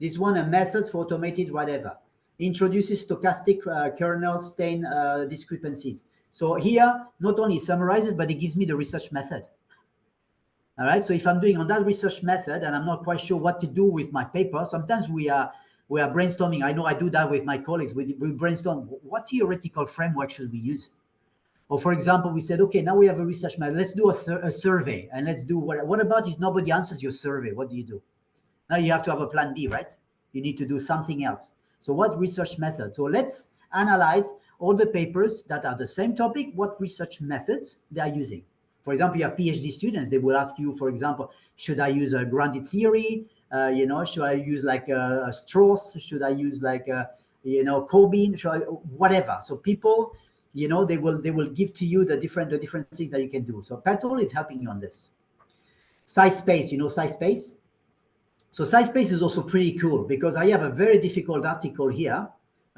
This one, a methods for automated whatever. Introduces stochastic kernel stain discrepancies. So here, not only summarizes, but it gives me the research method. All right. So if I'm doing on that research method and I'm not quite sure what to do with my paper, sometimes we are brainstorming. I know I do that with my colleagues. We brainstorm what theoretical framework should we use. Or for example, we said, okay, now we have a research method. Let's do a survey, and let's do what about if nobody answers your survey? What do? Now you have to have a plan B, right? You need to do something else. So what research method? So let's analyze all the papers that are the same topic, what research methods they are using. For example, you have PhD students. They will ask you, for example, should I use a grounded theory? Should I use like a Strauss? Should I use like Corbin? Whatever. So people, they will give to you the different things that you can do. So Petal is helping you on this. SciSpace, SciSpace? So SciSpace is also pretty cool because I have a very difficult article here.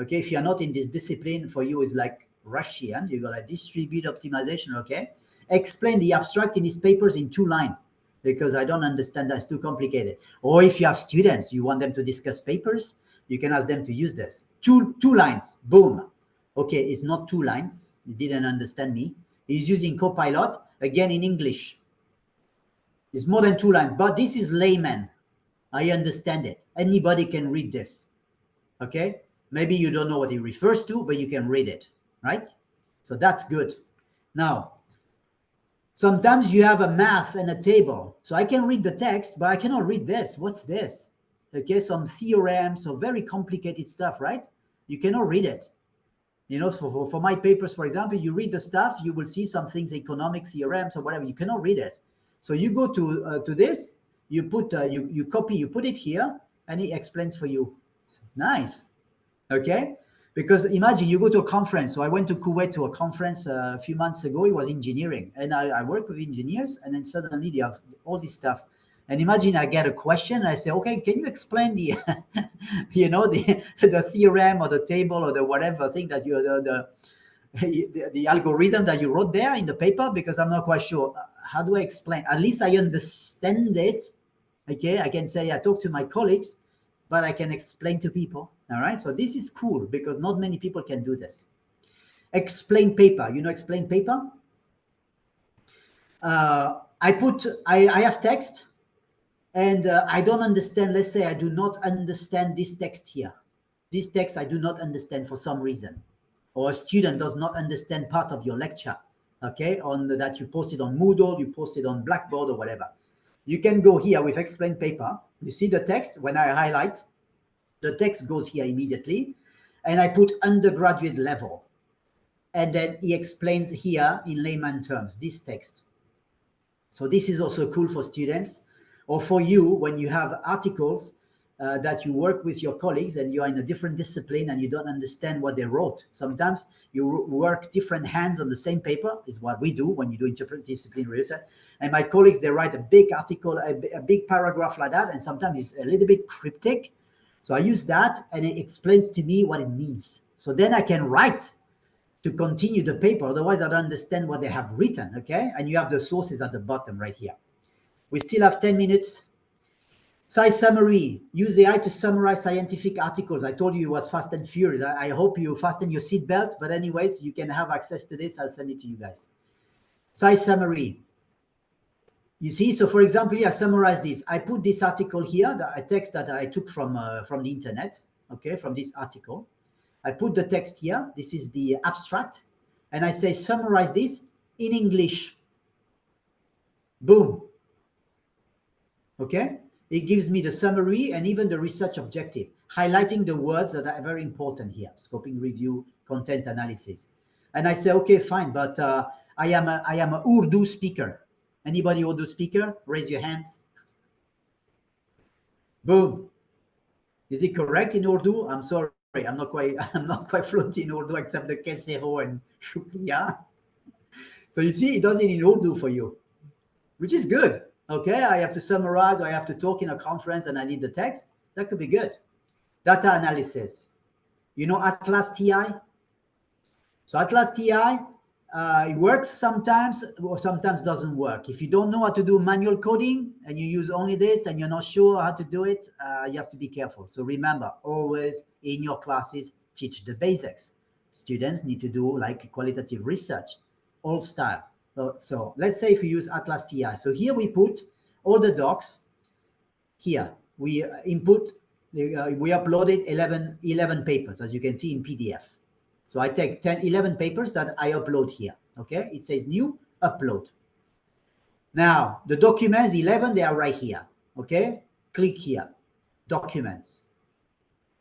Okay, if you're not in this discipline, for you is like Russian. You got like distribute optimization, okay? Explain the abstract in his papers in 2 lines because I don't understand that. It's too complicated. Or if you have students, you want them to discuss papers, you can ask them to use this. Two lines, boom. Okay, it's not 2 lines. You didn't understand me. He's using Copilot, again in English. It's more than 2 lines, but this is layman. I understand it. Anybody can read this. Okay? Maybe you don't know what it refers to, but you can read it, right? So that's good. Now, sometimes you have a math and a table. So I can read the text, but I cannot read this. What's this? Okay, some theorems, so very complicated stuff, right? You cannot read it. For my papers, for example, you read the stuff, you will see some things, economic theorems or whatever. You cannot read it. So you go to this, you put you copy, you put it here, and it explains for you. Nice. Okay. Because imagine you go to a conference. So I went to Kuwait to a conference a few months ago. It was engineering, and I work with engineers, and then suddenly they have all this stuff. And imagine I get a question. I say, okay, can you explain the, the theorem or the table or the whatever thing that the algorithm that you wrote there in the paper? Because I'm not quite sure. How do I explain? At least I understand it. Okay, I can say I talk to my colleagues, but I can explain to people. All right, so this is cool because not many people can do this. Explain paper. Explain paper. I have text, and I don't understand. Let's say I do not understand this text here. This text I do not understand for some reason, or a student does not understand part of your lecture. Okay, that you posted on Moodle, you posted on Blackboard or whatever. You can go here with explain paper. You see the text when I highlight. The text goes here immediately, and I put undergraduate level. And then he explains here in layman terms, this text. So this is also cool for students or for you when you have articles that you work with your colleagues and you are in a different discipline and you don't understand what they wrote. Sometimes you work different hands on the same paper, is what we do when you do interdisciplinary research. And my colleagues, they write a big article, a big paragraph like that, and sometimes it's a little bit cryptic. So I use that, and it explains to me what it means. So then I can write to continue the paper. Otherwise, I don't understand what they have written, okay? And you have the sources at the bottom right here. We still have 10 minutes. Size summary. Use AI to summarize scientific articles. I told you it was fast and furious. I hope you fasten your seatbelt. But anyways, you can have access to this. I'll send it to you guys. Size summary. You see, so for example, here I summarize this. I put this article here, a text that I took from the internet, okay, from this article. I put the text here. This is the abstract. And I say, summarize this in English. Boom. Okay. It gives me the summary and even the research objective, highlighting the words that are very important here: scoping review, content analysis. And I say, okay, fine, but I am a Urdu speaker. Anybody Urdu speaker? Raise your hands. Boom. Is it correct in Urdu? I'm sorry, I'm not quite fluent in Urdu except the Kesero and Shukriya. So you see, it does it in Urdu for you, which is good. Okay, I have to summarize, I have to talk in a conference and I need the text. That could be good. Data analysis. You know Atlas TI? So Atlas TI, it works sometimes or sometimes doesn't work. If you don't know how to do manual coding and you use only this and you're not sure how to do it, you have to be careful. So remember, always in your classes, teach the basics. Students need to do like qualitative research, all style. So let's say if we use Atlas TI. So here we put all the docs. Here we input, we uploaded 11 papers, as you can see in PDF. So I take 11 papers that I upload here. Okay, it says new, upload. Now the documents, 11, they are right here. Okay, click here, documents.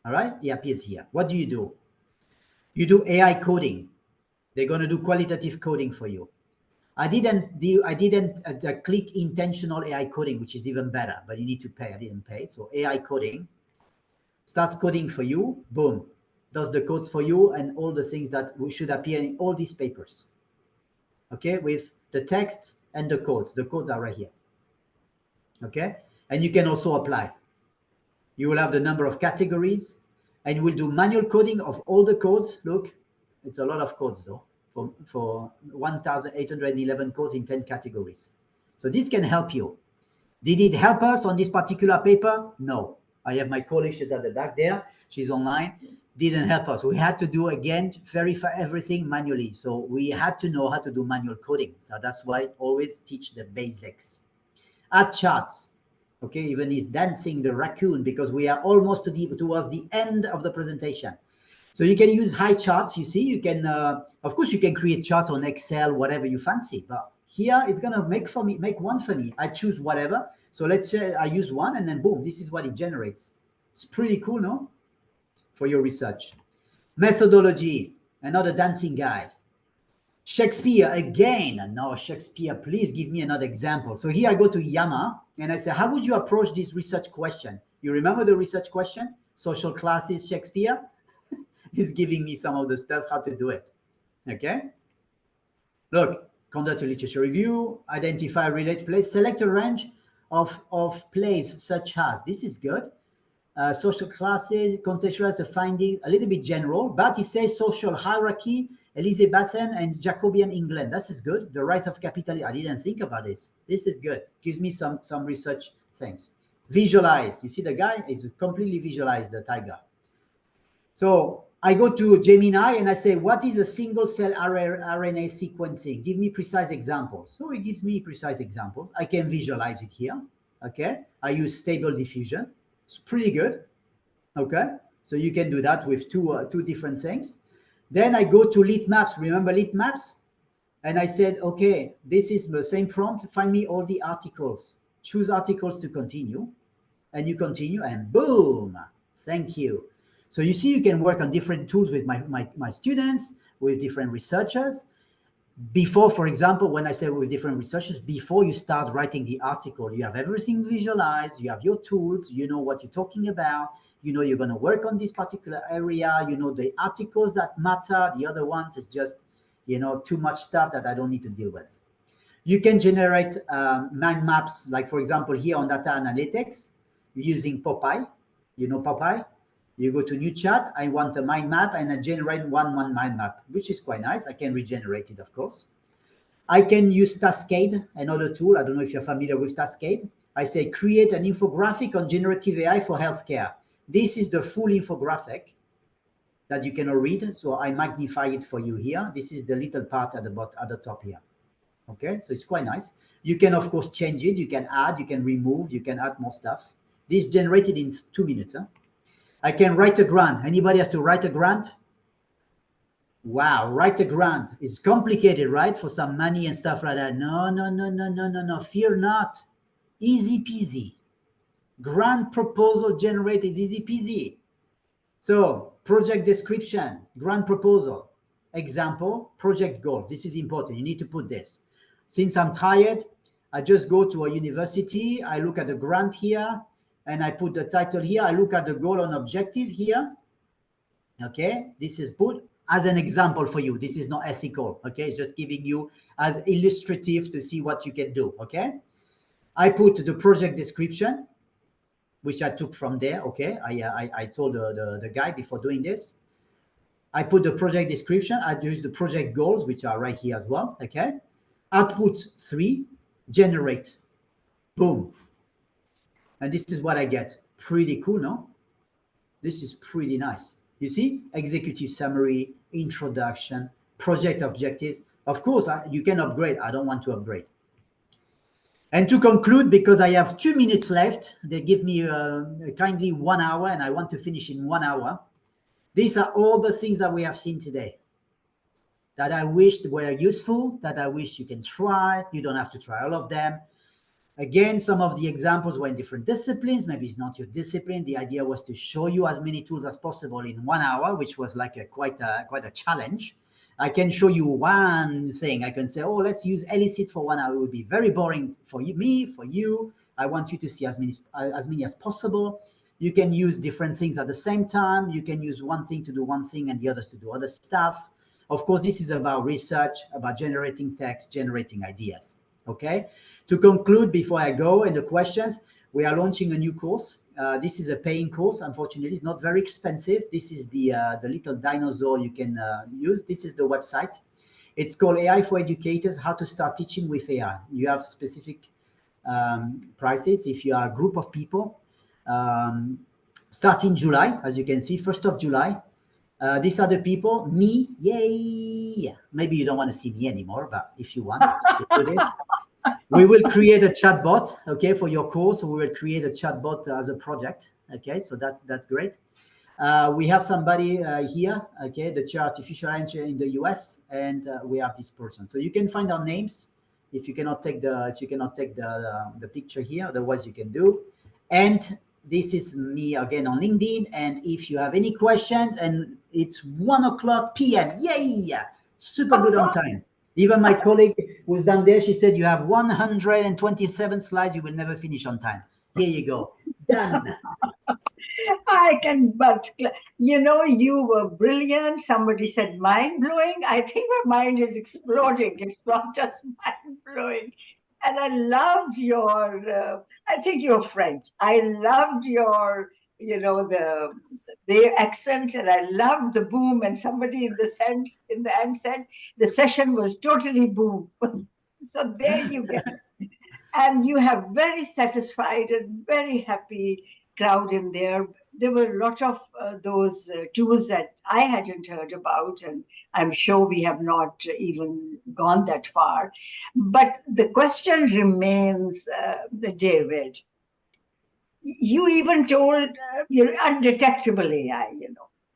All right, it appears here. What do? You do AI coding. They're going to do qualitative coding for you. I didn't click intentional AI coding, which is even better, but you need to pay. I didn't pay. So AI coding starts coding for you. Boom, does the codes for you and all the things that should appear in all these papers. Okay, with the text and the codes. The codes are right here. Okay, and you can also apply. You will have the number of categories, and we'll do manual coding of all the codes. Look, it's a lot of codes though. For 1,811 codes in 10 categories. So this can help you. Did it help us on this particular paper? No. I have my colleague, she's at the back there. She's online. Didn't help us. We had to do, again, verify everything manually. So we had to know how to do manual coding. So that's why always teach the basics. Add charts. Okay, even he's dancing the raccoon because we are almost towards the end of the presentation. So you can use high charts. You see, you can, of course, you can create charts on Excel, whatever you fancy. But here it's going to make one for me. I choose whatever. So let's say I use one and then boom, this is what it generates. It's pretty cool, no? For your research. Methodology, another dancing guy. Shakespeare, again. No, Shakespeare, please give me another example. So here I go to Yama and I say, how would you approach this research question? You remember the research question? Social classes, Shakespeare? He's giving me some of the stuff, how to do it. Okay. Look, conduct a literature review, identify related place, select a range of plays such as, this is good. Social classes, contextualize the finding, a little bit general, but it says social hierarchy, Elizabethan and Jacobean England. This is good. The rise of capitalism. I didn't think about this. This is good. Gives me some research things. Visualize. You see the guy is completely visualized, the tiger. So I go to Gemini and I say, what is a single cell RNA sequencing? Give me precise examples. So it gives me precise examples. I can visualize it here. Okay. I use stable diffusion. It's pretty good. Okay. So you can do that with two different things. Then I go to lit maps. Remember lit maps? And I said, okay, this is the same prompt. Find me all the articles. Choose articles to continue. And you continue and boom. Thank you. So you see, you can work on different tools with my students, with different researchers. Before, for example, when I say with different researchers, before you start writing the article, you have everything visualized, you have your tools, you know what you're talking about, you know you're going to work on this particular area, you know the articles that matter, the other ones is just, you know, too much stuff that I don't need to deal with. You can generate mind maps, like for example, here on data analytics, using Popeye. You know Popeye? You go to new chat, I want a mind map, and I generate one mind map, which is quite nice. I can regenerate it, of course. I can use Tascade, another tool. I don't know if you're familiar with Tascade. I say create an infographic on generative AI for healthcare. This is the full infographic that you can all read. So I magnify it for you here. This is the little part at the bottom, at the top here. Okay, so it's quite nice. You can of course change it. You can add, you can remove, you can add more stuff. This is generated in 2 minutes. Huh? I can write a grant. Anybody has to write a grant? Wow, write a grant. It's complicated, right? For some money and stuff like that. No, no, no, no, no, no, no. Fear not. Easy peasy. Grant proposal generate is easy peasy. So project description, grant proposal, example, project goals. This is important. You need to put this. Since I'm tired, I just go to a university. I look at the grant here and I put the title here. I look at the goal and objective here. Okay, this is put as an example for you. This is not ethical. Okay, just giving you as illustrative to see what you can do. Okay, I put the project description, which I took from there. Okay, I told the guy before doing this. I put the project description. I use the project goals, which are right here as well. Okay, output 3, generate, boom, and this is what I get. Pretty cool, no? This is pretty nice. You see, executive summary, introduction, project objectives. Of course, you can upgrade. I don't want to upgrade. And to conclude, because I have 2 minutes left, they give me kindly 1 hour, and I want to finish in 1 hour. These are all the things that we have seen today that I wished were useful, that I wish you can try. You don't have to try all of them. Again, some of the examples were in different disciplines. Maybe it's not your discipline. The idea was to show you as many tools as possible in 1 hour, which was like quite a challenge. I can show you one thing. I can say, oh, let's use Elicit for 1 hour. It would be very boring for me, for you. I want you to see as many as possible. You can use different things at the same time. You can use one thing to do one thing and the others to do other stuff. Of course, this is about research, about generating text, generating ideas. Okay. To conclude, before I go and the questions, we are launching a new course. This is a paying course. Unfortunately, it's not very expensive. This is the little dinosaur you can use. This is the website. It's called AI for Educators, How to Start Teaching with AI. You have specific prices if you are a group of people. Starts in July, as you can see, 1st of July. These are the people, me, yay. Maybe you don't want to see me anymore, but if you want, still do this. We will create a chatbot, okay, for your course. We will create a chatbot as a project, okay, so that's great. We have somebody here, okay, the chair artificial intelligence in the US, and we have this person. So you can find our names if you cannot take the picture here. Otherwise, you can do. And this is me again on LinkedIn. And if you have any questions, and it's 1:00 p.m., yay, super good on time. Even my colleague who's down there, she said, you have 127 slides. You will never finish on time. Here you go. Done. I can, but you were brilliant. Somebody said mind blowing. I think my mind is exploding. It's not just mind blowing. And I loved your, I think you're French. I loved your, the accent, and I loved the boom. And somebody in the end said the session was totally boom. So there you go. And you have very satisfied and very happy crowd in there. There were a lot of those tools that I hadn't heard about, and I'm sure we have not even gone that far. But the question remains, David, you even told undetectable AI,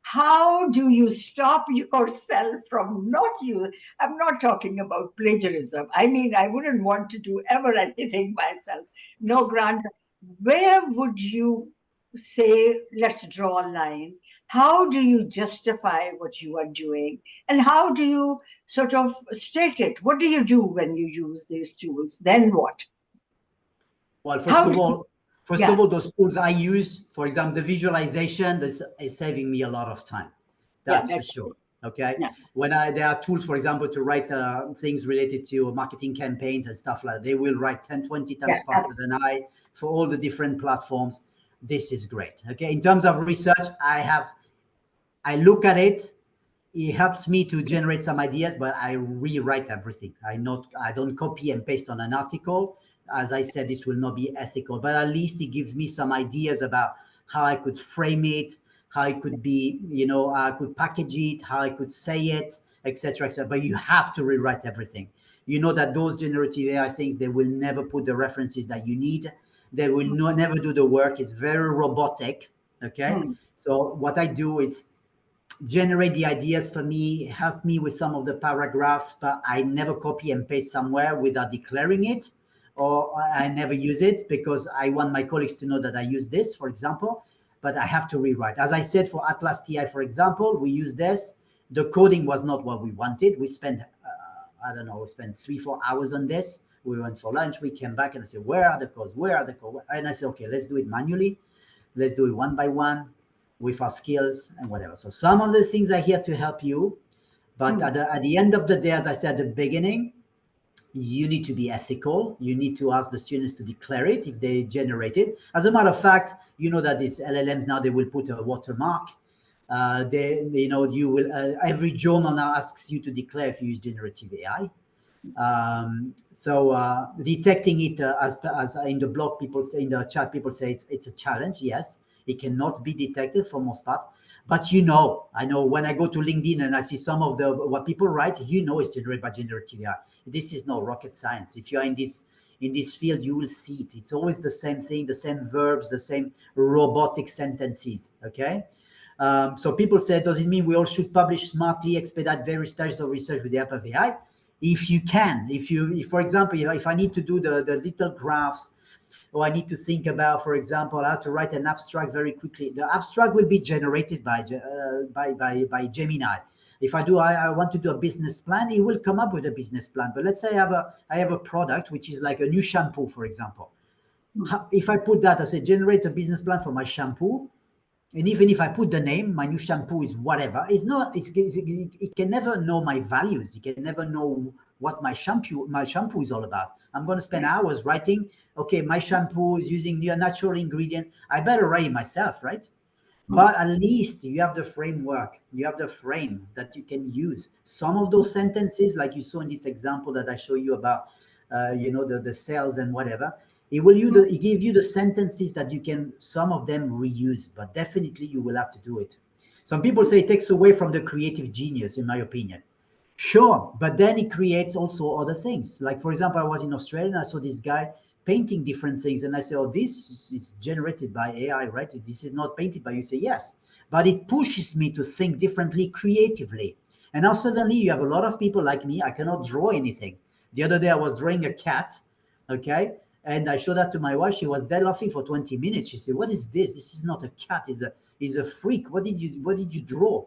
How do you stop yourself from not you? I'm not talking about plagiarism. I mean, I wouldn't want to do ever anything myself. No grant. Where would you say, let's draw a line? How do you justify what you are doing? And how do you sort of state it? What do you do when you use these tools? Then what? Well, first of all, those tools I use, for example, the visualization is saving me a lot of time. That's for sure. Okay. Yeah. When there are tools, for example, to write things related to marketing campaigns and stuff like that, they will write 10, 20 times faster than I for all the different platforms. This is great. Okay. In terms of research, I look at it. It helps me to generate some ideas, but I rewrite everything. I don't copy and paste on an article. as I said, this will not be ethical, but at least it gives me some ideas about how I could frame it, how it could be, how I could package it, how I could say it, etc., etc. But you have to rewrite everything. You know that those generative AI things, they will never put the references that you need. They will never do the work. It's very robotic. Okay. Hmm. So what I do is generate the ideas for me, help me with some of the paragraphs, but I never copy and paste somewhere without declaring it, or I never use it because I want my colleagues to know that I use this, for example, but I have to rewrite. As I said, for Atlas TI, for example, we use this. The coding was not what we wanted. We spent, I don't know, we spent 3-4 hours on this. We went for lunch, we came back and I said, where are the codes? Where are the codes? And I said, okay, let's do it manually. Let's do it one by one with our skills and whatever. So some of the things are here to help you, but Hmm. at the end of the day, as I said at the beginning, you need to be ethical. You need to ask the students to declare it if they generate it. As a matter of fact, you know that these LLMs now, they will put a watermark. You will, every journal now asks you to declare if you use generative AI. So detecting it, as in the blog people say, in the chat people say, it's a challenge. Yes, it cannot be detected for most part, but I know when I go to LinkedIn and I see some of the what people write, it's generated by generative AI. This is no rocket science. If you are in this field, you will see it. It's always the same thing, the same verbs, the same robotic sentences. Okay. So people say, does it mean we all should publish smartly, expedite various stages of research with the help of AI? If you can, if for example, if I need to do the little graphs, or I need to think about, for example, how to write an abstract very quickly, the abstract will be generated by Gemini. If I want to do a business plan, it will come up with a business plan. But let's say I have a product which is like a new shampoo, for example. If I put that, I say generate a business plan for my shampoo, and even if I put the name, my new shampoo is whatever. It can never know my values. It can never know what my shampoo is all about. I'm going to spend hours writing. Okay, my shampoo is using natural ingredients. I better write it myself, right? But at least you have the framework, you have the frame that you can use. Some of those sentences, like you saw in this example that I show you about, the cells and whatever, it give you the sentences that you can, some of them reuse, but definitely you will have to do it. Some people say it takes away from the creative genius, in my opinion. Sure, but then it creates also other things. Like, for example, I was in Australia and I saw this guy painting different things, and I said, "Oh, this is generated by AI, right? This is not painted by you." Say, "Yes," but it pushes me to think differently, creatively. And now suddenly you have a lot of people like me. I cannot draw anything. The other day I was drawing a cat, okay, and I showed that to my wife. She was dead laughing for 20 minutes. She said, "What is this? This is not a cat. It's a freak. What did you draw?"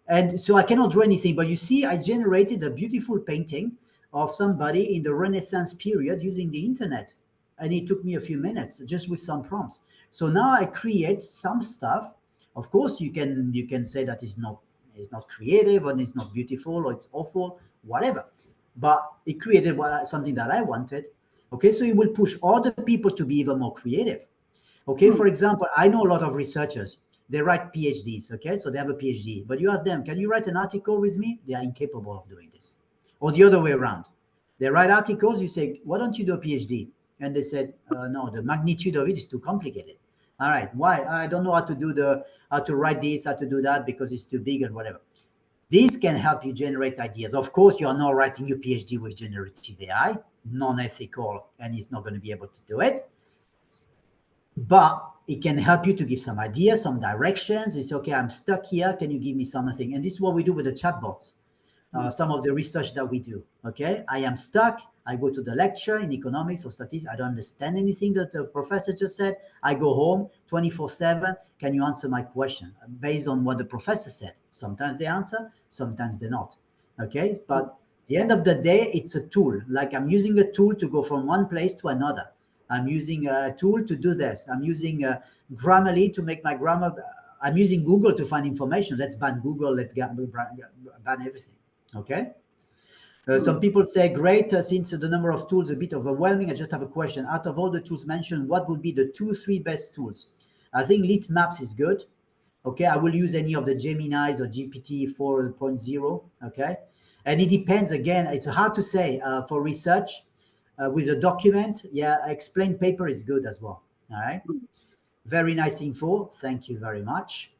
And so I cannot draw anything, but you see, I generated a beautiful painting of somebody in the Renaissance period using the internet. And it took me a few minutes just with some prompts. So now I create some stuff. Of course, you can say that it's not creative, or it's not beautiful, or it's awful, whatever. But it created something that I wanted. Okay, so it will push other people to be even more creative. Okay, for example, I know a lot of researchers. They write PhDs, okay? So they have a PhD. But you ask them, can you write an article with me? They are incapable of doing this. Or the other way around. They write articles, you say, why don't you do a PhD? And they said, no, the magnitude of it is too complicated. All right, why? I don't know how to write this, how to do that, because it's too big and whatever. These can help you generate ideas. Of course, you are not writing your PhD with generative AI, non-ethical, and it's not going to be able to do it. But it can help you to give some ideas, some directions. It's okay, I'm stuck here. Can you give me something? And this is what we do with the chatbots. Some of the research that we do. Okay, I am stuck. I go to the lecture in economics or statistics. I don't understand anything that the professor just said. I go home 24/7. Can you answer my question based on what the professor said? Sometimes they answer, sometimes they're not. Okay, but at the end of the day, it's a tool. Like I'm using a tool to go from one place to another. I'm using a tool to do this. I'm using Grammarly to make my grammar. I'm using Google to find information. Let's ban Google. Let's ban everything. Okay. Some people say, great, since the number of tools is a bit overwhelming, I just have a question. Out of all the tools mentioned, what would be the 2-3 best tools? I think Lit Maps is good. Okay, I will use any of the Geminis or GPT 4.0. Okay, and it depends. Again, it's hard to say for research. with the document. Yeah, explain paper is good as well. All right. Very nice info. Thank you very much.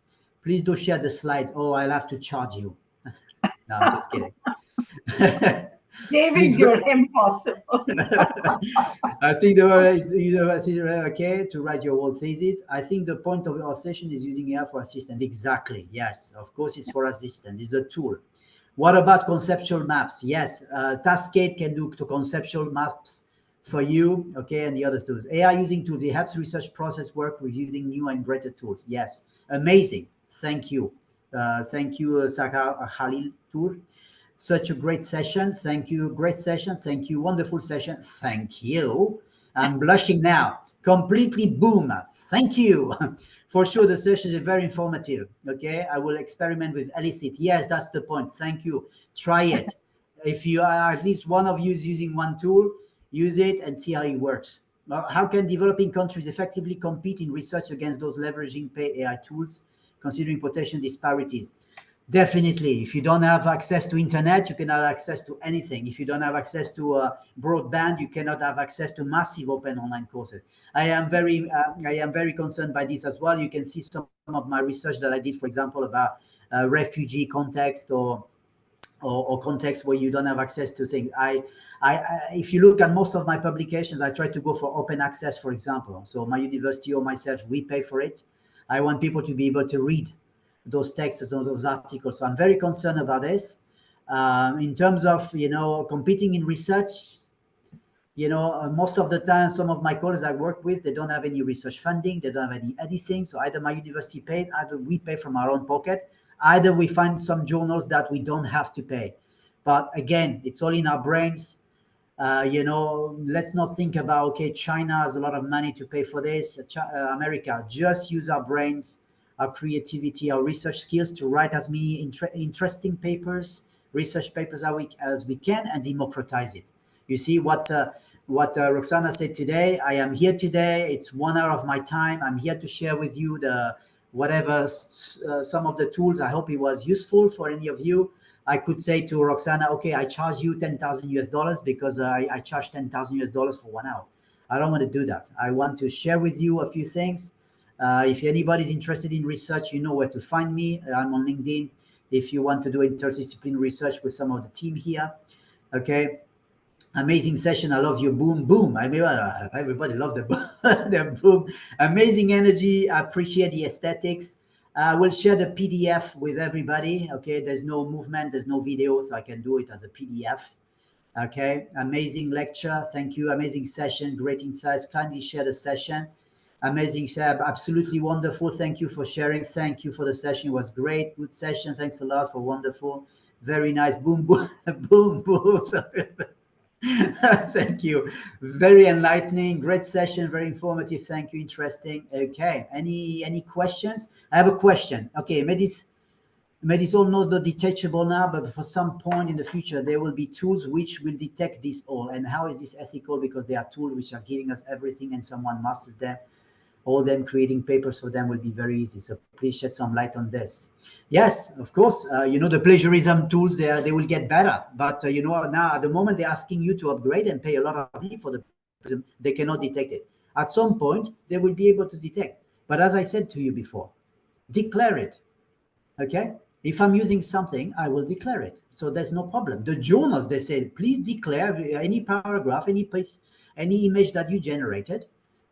Please do share the slides. Oh, I'll have to charge you. No, I'm just kidding. David, Please. you're impossible. I think the is okay to write your whole thesis. I think the point of our session is using AI for assistant. Exactly. Yes, of course, it's for assistant. It's a tool. What about conceptual maps? Yes, Taskade can do the conceptual maps for you. Okay, and the other tools. AI using tools. It helps research process work with using new and greater tools. Yes, amazing. Thank you. Thank you, Saka Khalil Tour. Such a great session. Thank you. Great session. Thank you. Wonderful session. Thank you. I'm blushing now. Completely boom. Thank you. For sure, the session is very informative. Okay. I will experiment with Elicit. Yes, that's the point. Thank you. Try it. If you are at least one of you is using one tool, use it and see how it works. How can developing countries effectively compete in research against those leveraging pay AI tools, considering potential disparities? Definitely. If you don't have access to internet, you cannot have access to anything. If you don't have access to broadband, you cannot have access to massive open online courses. I am very concerned by this as well. You can see some of my research that I did, for example, about refugee context or context where you don't have access to things. If you look at most of my publications, I try to go for open access, for example. So my university or myself, we pay for it. I want people to be able to read those texts or those articles. So I'm very concerned about this. In terms of, competing in research, most of the time, some of my colleagues I work with, they don't have any research funding, they don't have any anything. So either my university paid, either we pay from our own pocket, either we find some journals that we don't have to pay. But again, it's all in our brains. Let's not think about, okay, China has a lot of money to pay for this. America, just use our brains, our creativity, our research skills to write as many interesting papers, research papers as we can, and democratize it. You see what Roxana said today. I am here today. It's 1 hour of my time. I'm here to share with you some of the tools. I hope it was useful for any of you. I could say to Roxana, okay, I charge you 10,000 US dollars because I charge 10,000 US dollars for 1 hour. I don't want to do that. I want to share with you a few things. If anybody's interested in research, you know where to find me. I'm on LinkedIn. If you want to do interdisciplinary research with some of the team here, okay. Amazing session. I love your boom, boom. I mean, everybody loved the the boom. Amazing energy. I appreciate the aesthetics. We'll share the PDF with everybody. Okay, there's no movement, there's no video, so I can do it as a PDF. Okay, amazing lecture. Thank you. Amazing session. Great insights. Kindly share the session. Amazing, Shab. Absolutely wonderful. Thank you for sharing. Thank you for the session. It was great. Good session. Thanks a lot for wonderful. Very nice. Boom, boom, boom, boom. Thank you. Very enlightening. Great session. Very informative. Thank you. Interesting. Okay. Any questions? I have a question. Okay. Medis all know the detachable now, but for some point in the future, there will be tools which will detect this all. And how is this ethical? Because they are tools which are giving us everything and someone masters them. All them creating papers for them will be very easy. So please shed some light on this. Yes, of course. The plagiarism tools, they will get better. But, now at the moment, they're asking you to upgrade and pay a lot of money for they cannot detect it. At some point, they will be able to detect. But as I said to you before, declare it. Okay? If I'm using something, I will declare it. So there's no problem. The journals, they say, please declare any paragraph, any place, any image that you generated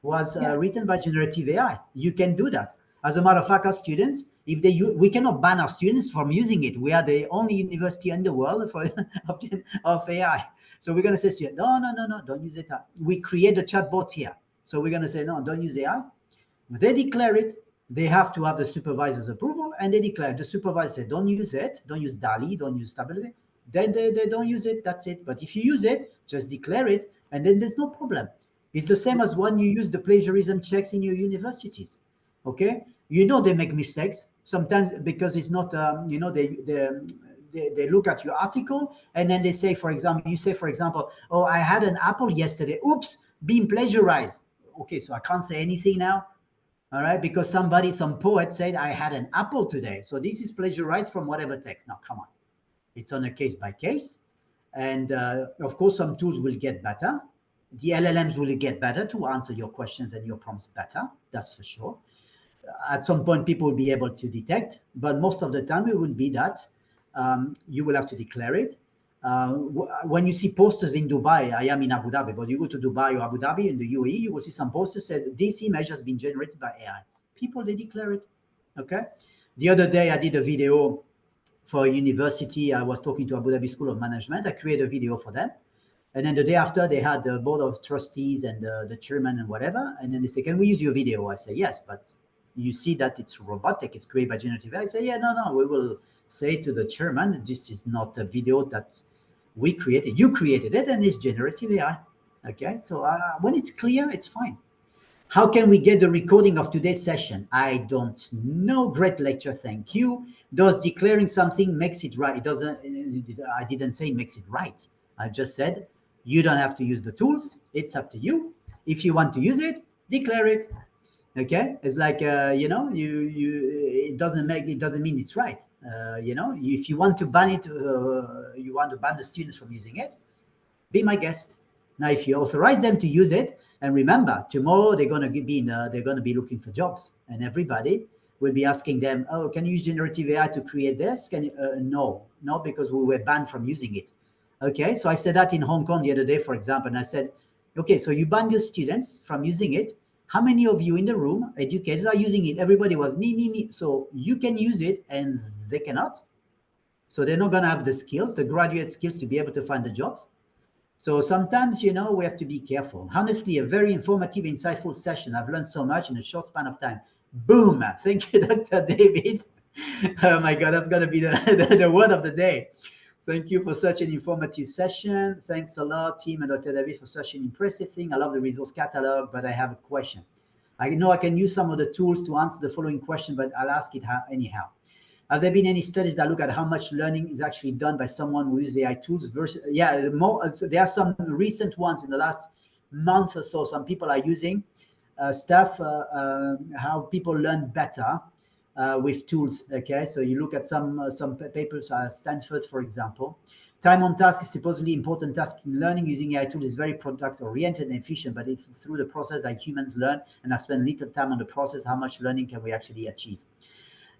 was written by generative AI. You can do that. As a matter of fact, our students, if they we cannot ban our students from using it. We are the only university in the world of AI. So we're going to say, no, don't use it. We create the chatbots here. So we're going to say, no, don't use AI. They declare it. They have to have the supervisor's approval, and they declare. The supervisor said, don't use it. Don't use DALI. Don't use Stability. Then they don't use it. That's it. But if you use it, just declare it, and then there's no problem. It's the same as when you use the plagiarism checks in your universities. Okay, they make mistakes sometimes because it's not. They look at your article and then they say, for example, oh, I had an apple yesterday. Oops, being plagiarized. Okay, so I can't say anything now. All right, because some poet said I had an apple today. So this is plagiarized from whatever text. Now, come on. It's on a case by case. And of course, some tools will get better. The LLMs will get better to answer your questions and your prompts better. That's for sure. At some point, people will be able to detect, but most of the time it will be that you will have to declare it. When you see posters in Dubai, I am in Abu Dhabi, but you go to Dubai or Abu Dhabi in the UAE, you will see some posters said this image has been generated by AI. People, they declare it. Okay. The other day, I did a video for a university. I was talking to Abu Dhabi School of Management. I created a video for them. And then the day after, they had the board of trustees and the chairman and whatever. And then they say, can we use your video? I say, yes, but you see that it's robotic, it's created by generative AI. I say, yeah, no, we will say to the chairman, this is not a video that we created. You created it and it's generative AI. Okay, so when it's clear, it's fine. How can we get the recording of today's session? I don't know. Great lecture, thank you. Does declaring something makes it right? It doesn't. I didn't say makes it right. I just said you don't have to use the tools. It's up to you. If you want to use it, declare it. Okay, it's like it doesn't mean it's right. If you want to ban it, you want to ban the students from using it, be my guest. Now, if you authorize them to use it, and remember, tomorrow they're going to be looking for jobs, and everybody will be asking them, "Oh, can you use generative AI to create this?" Can you? No, because we were banned from using it. Okay, so I said that in Hong Kong the other day, for example, and I said, "Okay, so you banned your students from using it. How many of you in the room, educators, are using it?" Everybody was me. So you can use it, and they cannot. So they're not going to have the skills, the graduate skills, to be able to find the jobs. So sometimes, we have to be careful. Honestly, a very informative, insightful session. I've learned so much in a short span of time. Boom. Thank you, Dr. David. Oh my God, that's going to be the word of the day. Thank you for such an informative session. Thanks a lot, team, and Dr. David, for such an impressive thing. I love the resource catalog, but I have a question. I know I can use some of the tools to answer the following question, but I'll ask it anyhow. Have there been any studies that look at how much learning is actually done by someone who uses AI tools versus, there are some recent ones in the last months or so. Some people are using stuff, how people learn better with tools. Okay, so you look at some papers, Stanford, for example. Time on task is supposedly important task in learning. Using AI tool is very product oriented and efficient, but it's through the process that humans learn, and I spend little time on the process. How much learning can we actually achieve?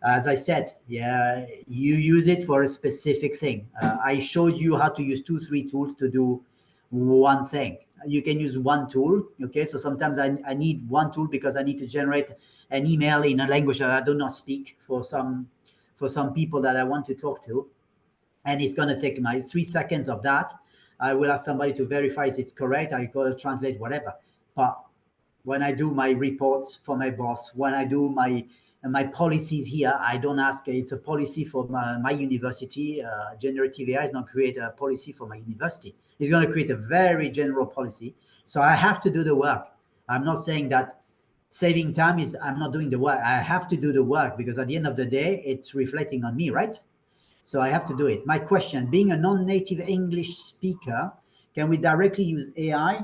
As I said, yeah, you use it for a specific thing. I showed you how to use 2-3 tools to do one thing. You can use one tool. Okay, so sometimes I need one tool because I need to generate an email in a language that I do not speak for some people that I want to talk to, and it's going to take my 3 seconds of that. I will ask somebody to verify if it's correct. I go to translate whatever. But when I do my reports for my boss, when I do my policies here, I don't ask. It's a policy for my university. Generative AI is not create a policy for my university. It's going to create a very general policy. So I have to do the work. I'm not saying that saving time is I'm not doing the work. I have to do the work because at the end of the day, it's reflecting on me, right? So I have to do it. My question, being a non-native English speaker, can we directly use AI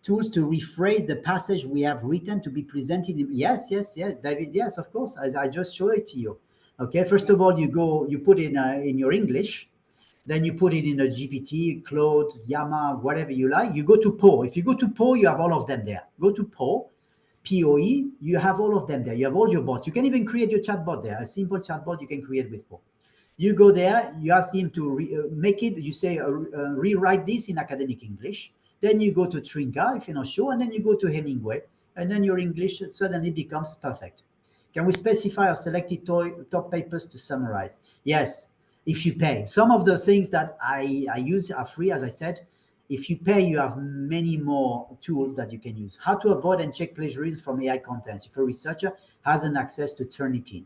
tools to rephrase the passage we have written to be presented? Yes, David, yes, of course. I just showed it to you. Okay, first of all, you put it in your English, then you put it in a GPT, Claude, Yama, whatever you like. You go to Poe. If you go to Poe, you have all of them there. Go to Poe, POE, you have all of them there. You have all your bots. You can even create your chatbot there. A simple chatbot you can create with Poe. You go there, you ask him to make it, you say, rewrite this in academic English. Then you go to Trinka, if you're not sure, and then you go to Hemingway, and then your English suddenly becomes perfect. Can we specify our selected top papers to summarize? Yes, if you pay. Some of the things that I use are free, as I said. If you pay, you have many more tools that you can use. How to avoid and check plagiarism from AI contents if a researcher has an access to Turnitin.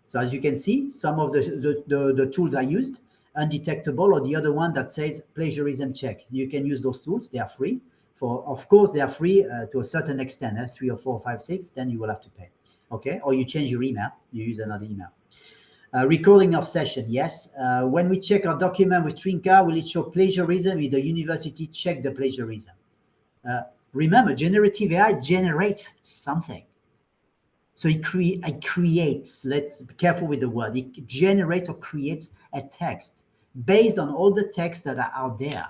So as you can see, some of the tools I used, undetectable, or the other one that says plagiarism check. You can use those tools. They are free. Of course, they are free to a certain extent, 3 or 4, 5, 6, then you will have to pay. Okay, or you change your email, you use another email. Recording of session, yes. When we check our document with Trinka, will it show plagiarism? Will the university check the plagiarism? Remember, generative AI generates something. So it creates, let's be careful with the word, it generates or creates a text based on all the texts that are out there.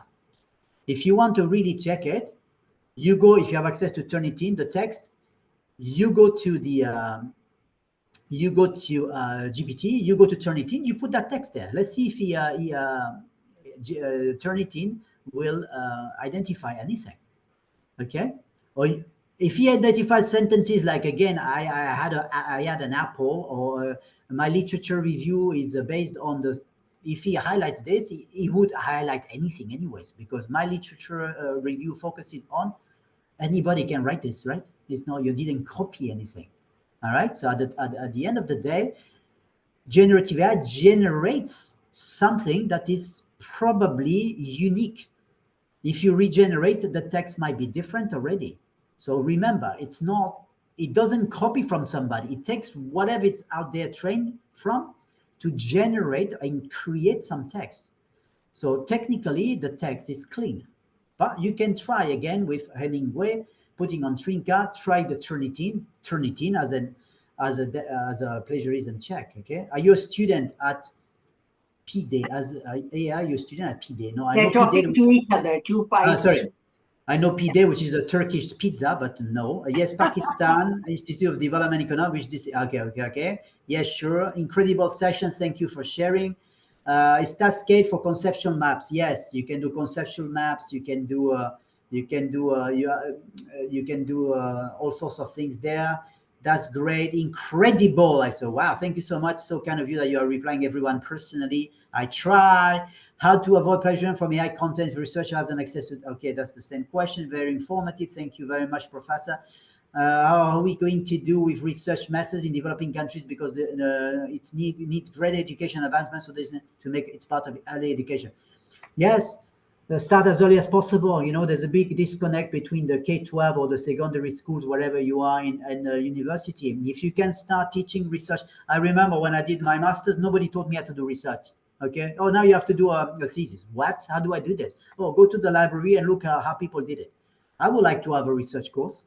If you want to really check it, You go, if you have access to Turnitin, the text, you go to the GPT, you go to Turnitin, you put that text there. Let's see if Turnitin will identify anything. Okay, or if he identifies sentences like, again, I had an apple, or my literature review is based on the, if he highlights this, he would highlight anything anyways, because my literature review focuses on, anybody can write this, right? It's not, you didn't copy anything. All right, so at the end of the day, generative AI generates something that is probably unique. If you regenerate, the text might be different already. So remember, it doesn't copy from somebody. It takes whatever it's out there trained from to generate and create some text. So technically, the text is clean. But you can try again with Hemingway, putting on Trinca, try the Turnitin as a plagiarism check. Okay, are you a student at PDay? As AI, you're a student at PDay? No, I They're know PDay. talking to each other, two pipes. Sorry, I know PDay, which is a Turkish pizza, but no. Yes, Pakistan Institute of Development Economics. Which this, okay. Yes, sure. Incredible session. Thank you for sharing. Is Cascade for conceptual maps? Yes, you can do conceptual maps. You can do all sorts of things there. That's great. Incredible. I said, wow, thank you so much. So kind of you that you are replying everyone personally. I try. How to avoid plagiarism from AI content if researcher has an access to. Okay, that's the same question. Very informative. Thank you very much, Professor. How are we going to do with research methods in developing countries, because it needs great education advancement, so there's to make it's part of early education. Yes, start as early as possible. There's a big disconnect between the K-12 or the secondary schools, wherever you are in university. If you can start teaching research, I remember when I did my master's, nobody taught me how to do research. Okay. Oh, now you have to do a thesis. What? How do I do this? Oh, go to the library and look how people did it. I would like to have a research course.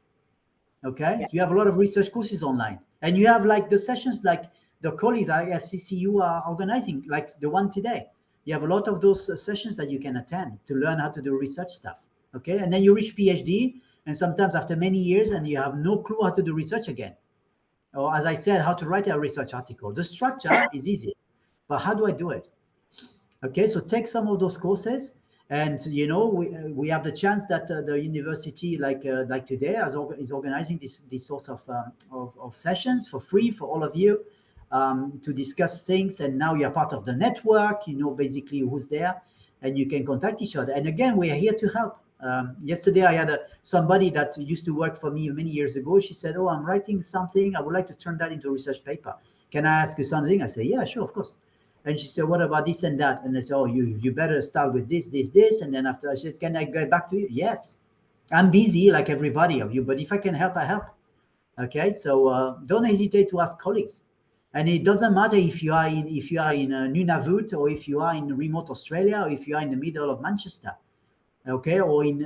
Okay. Yeah. You have a lot of research courses online, and you have like the sessions like the colleagues at FCCU are organizing, like the one today. You have a lot of those sessions that you can attend to learn how to do research stuff. Okay. And then you reach PhD, and sometimes after many years, and you have no clue how to do research again. Or as I said, how to write a research article. The structure is easy, but how do I do it? Okay, so take some of those courses, and we have the chance that the university, like today, is organizing these sorts of sessions for free for all of you, to discuss things. And now you're part of the network. Basically who's there, and you can contact each other. And again, we are here to help. Yesterday, I had somebody that used to work for me many years ago. She said, "Oh, I'm writing something. I would like to turn that into a research paper. Can I ask you something?" I say, "Yeah, sure, of course." And she said, "What about this and that?" And I said, "Oh, you better start with this. And then after, I said, "Can I get back to you?" Yes. I'm busy like everybody of you, but if I can help, I help. Okay, so don't hesitate to ask colleagues. And it doesn't matter if you are in Nunavut, or if you are in remote Australia, or if you are in the middle of Manchester, okay, or in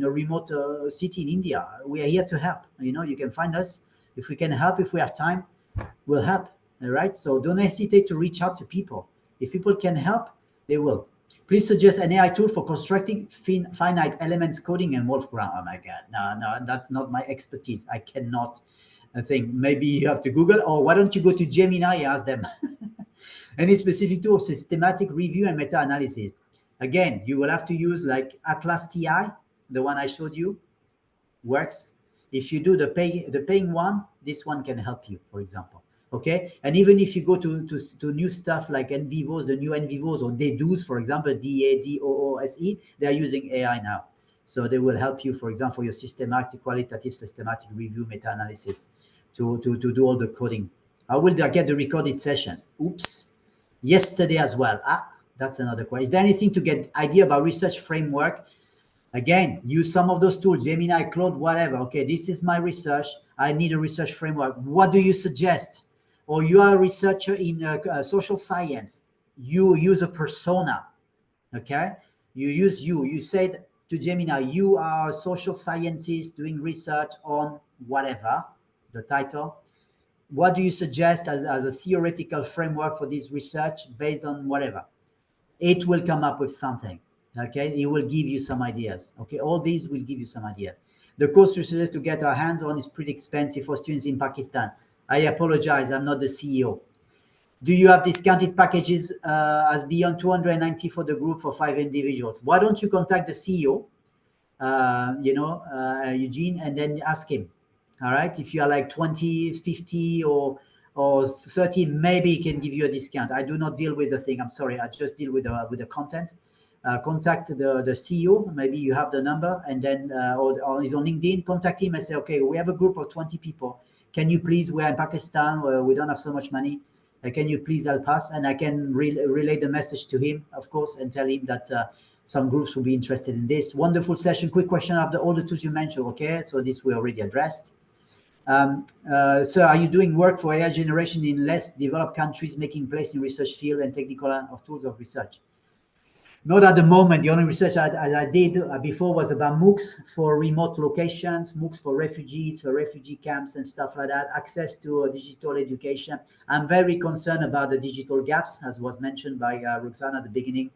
a remote city in India. We are here to help. You can find us. If we can help, if we have time, we'll help. All right. So don't hesitate to reach out to people. If people can help, they will. Please suggest an AI tool for constructing finite elements coding and Wolfram. Oh my God. No, that's not my expertise. I cannot. I think maybe you have to Google, or why don't you go to Gemini and ask them? Any specific tool, systematic review and meta-analysis. Again, you will have to use like Atlas TI, the one I showed you, works. If you do the paying one, this one can help you, for example. Okay, and even if you go to new stuff like NVivos, the new NVivos, or DEDOOS, for example, DADOOSE, they are using AI now, so they will help you, for example, your qualitative systematic review, meta-analysis, to do all the coding. How will I get the recorded session? Oops, yesterday as well. That's another question. Is there anything to get idea about research framework? Again, use some of those tools, Gemini, Claude, whatever. Okay, this is my research. I need a research framework. What do you suggest? Or you are a researcher in social science. You use a persona. Okay, you said to Gemini, you are a social scientist doing research on whatever, the title. What do you suggest as a theoretical framework for this research based on whatever? It will come up with something. Okay, it will give you some ideas. Okay, all these will give you some ideas. The course research to get our hands on is pretty expensive for students in Pakistan. I apologize, I'm not the CEO. Do you have discounted packages as beyond 290 for the group for 5 individuals? Why don't you contact the CEO, Eugene, and then ask him. All right, if you are like 20, 50, or 30, maybe he can give you a discount. I do not deal with the thing. I'm sorry. I just deal with the content. Contact the CEO. Maybe you have the number, and then or he's on LinkedIn. Contact him and say, okay, we have a group of 20 people. Can you please? We're in Pakistan. Where we don't have so much money. Can you please help us? And I can relay the message to him, of course, and tell him that some groups will be interested in this. Wonderful session. Quick question after all the tools you mentioned. Okay, so this we already addressed. So are you doing work for AI generation in less developed countries, making place in research field and technical of tools of research? Not at the moment. The only research I did before was about MOOCs for remote locations, MOOCs for refugees, for refugee camps and stuff like that, access to digital education. I'm very concerned about the digital gaps, as was mentioned by Roxana at the beginning.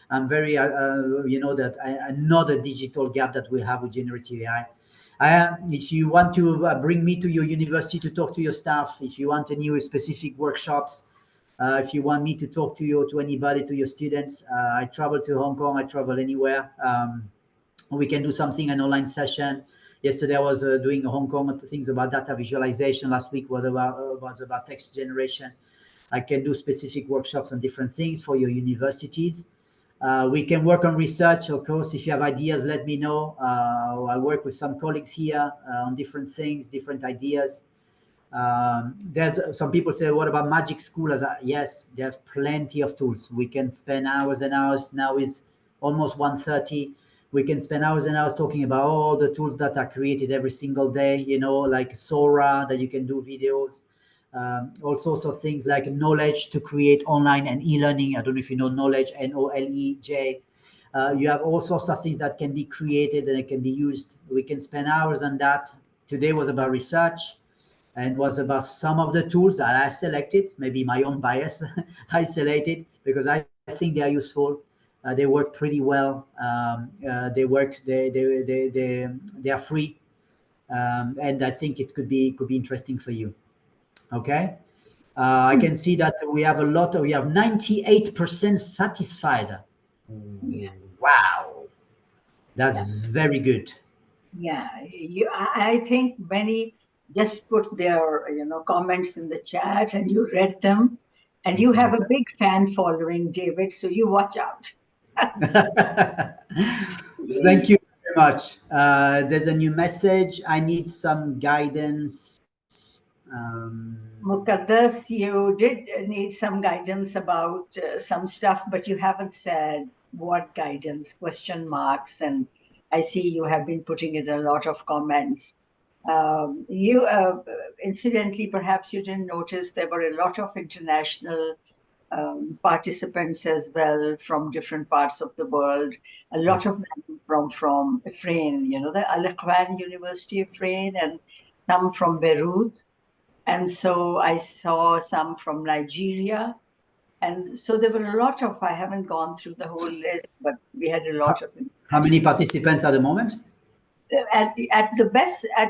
I'm very, that another digital gap that we have with generative AI. If you want to bring me to your university to talk to your staff, if you want any specific workshops, if you want me to talk to anybody, to your students, I travel to Hong Kong, I travel anywhere. We can do something, an online session. Yesterday I was doing Hong Kong things about data visualization. Last week was about text generation. I can do specific workshops on different things for your universities. We can work on research, of course. If you have ideas, let me know. I work with some colleagues here on different things, different ideas. There's some people say, what about magic school? Yes, they have plenty of tools. We can spend hours and hours. Now is almost 1:30. We can spend hours and hours talking about all the tools that are created every single day, like Sora, that you can do videos, all sorts of things like knowledge to create online and e-learning. I don't know if you know knowledge, Knowledge. You have all sorts of things that can be created and it can be used. We can spend hours on that. Today was about research and was about some of the tools that I selected, maybe my own bias. I selected because I think they are useful. They work pretty well. They are free, and I think it could be interesting for you. Okay. I can see that we have 98% satisfied. Yeah. Wow, that's Yeah. very good. Yeah, I think many just put their comments in the chat, and you read them, and you have a big fan following, David. So you watch out. Thank you very much. There's a new message. I need some guidance. Mukaddas, you did need some guidance about some stuff, but you haven't said what guidance, question marks, and I see you have been putting in a lot of comments. You, incidentally, perhaps you didn't notice there were a lot of international participants as well from different parts of the world. A lot Yes. of them from Ifrain, the Al Ikhwan University of Ifrain, and some from Beirut. And so I saw some from Nigeria. And so there were a lot of, I haven't gone through the whole list, but we had a lot of. How many participants at the moment? At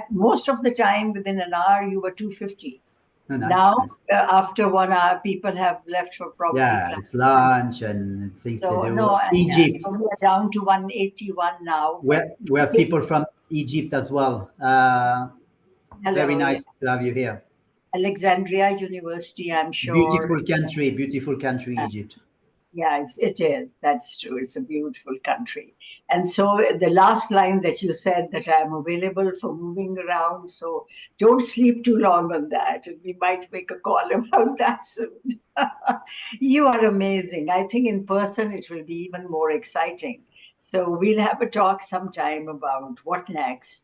most of the time, within an hour, you were 250. Oh, nice, Now, nice. After 1 hour, people have left for probably Yeah, class. it's lunch and things to So do. no, Egypt. so we are down to 181 now. We have people from Egypt as well. Very Hello, nice to have you here. Alexandria University, I'm sure. Beautiful country, Egypt. Yeah, it is. That's true. It's a beautiful country. And so the last line that you said, that I'm available for moving around. So don't sleep too long on that. We might make a call about that soon. You are amazing. I think in person it will be even more exciting. So we'll have a talk sometime about what next.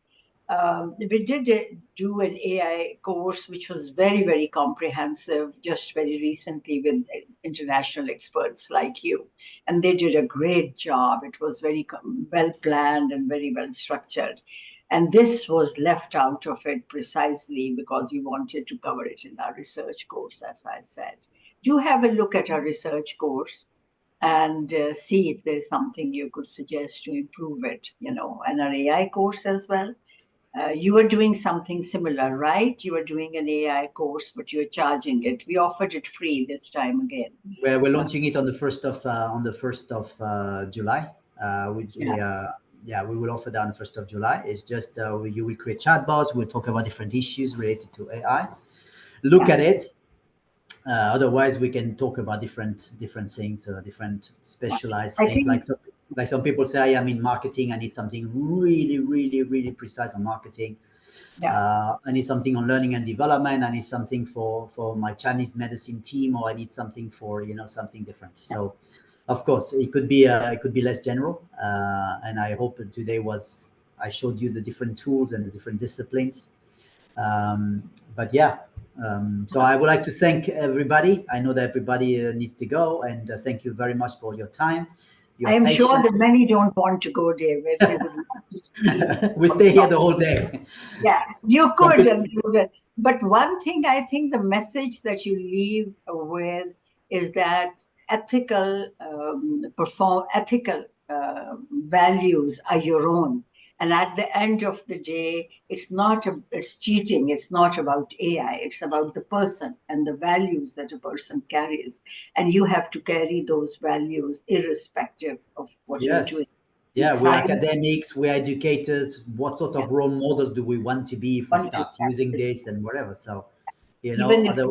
We did do an AI course, which was very, very comprehensive, just very recently with international experts like you. And they did a great job. It was very well planned and very well structured. And this was left out of it precisely because we wanted to cover it in our research course, as I said. Do have a look at our research course. and see if there's something you could suggest to improve it, and an AI course as well. You were doing something similar, right? You were doing an AI course, but you're charging it. We offered it free this time again. We're launching it on the first of July. Yeah, Yeah, we will offer that on the 1st of July. It's just you will create chatbots. We'll talk about different issues related to AI. Look yeah. at it. Otherwise, we can talk about different things, different specialized I things. think, Like some people say, I'm in marketing. I need something really, really, really precise on marketing. yeah, I need something on learning and development. I need something for my Chinese medicine team, or I need something for something different. So, of course, it could be less general. And I hope today I showed you the different tools and the different disciplines. But yeah, so I would like to thank everybody. I know that everybody needs to go, and thank you very much for your time, I your am sure that patience. many don't want to go, David. They would love to stay We on the stay here the topic. whole day. Yeah, you Some could people, and do that. But one thing I think the message that you leave with is that ethical values are your own. And at the end of the day, it's cheating. It's not about AI. It's about the person and the values that a person carries. And you have to carry those values irrespective of what you're doing. yes, In yeah, we're science, academics, we're educators. What sort of role models do we want to be if we one to start using this and whatever? So, even if other,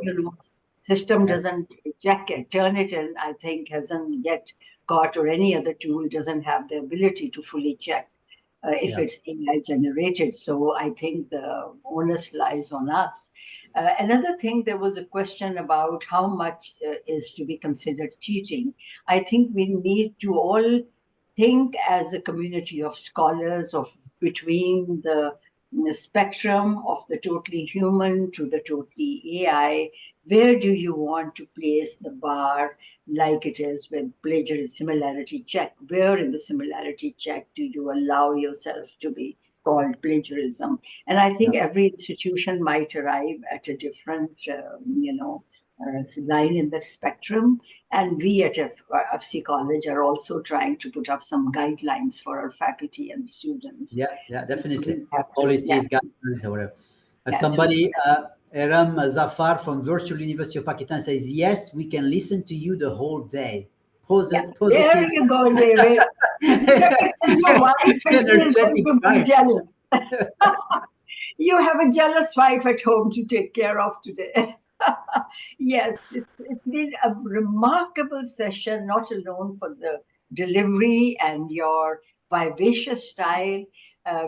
system yeah, doesn't check it, turn it in, I think hasn't yet got, or any other tool doesn't have the ability to fully check if yeah, it's AI generated. So I think the onus lies on us. Another thing, there was a question about how much is to be considered cheating. I think we need to all think as a community of scholars of between the spectrum of the totally human to the totally AI. Where do you want to place the bar, like it is with plagiarism similarity check? Where in the similarity check do you allow yourself to be called plagiarism? And I yeah. think every institution might arrive at a different, line in the spectrum. And we at FC College are also trying to put up some guidelines for our faculty and students. Yeah, yeah, So definitely. we have to, yeah, Policies, guidelines, or whatever. yeah. So we Somebody, Eram Zafar from Virtual University of Pakistan says, yes, we can listen to you the whole day. Yeah, there Positive, you go, David. Look at your wife is still going energetic to be vibes. jealous. You have a jealous wife at home to take care of today. Yes, it's been a remarkable session, not alone for the delivery and your vivacious style,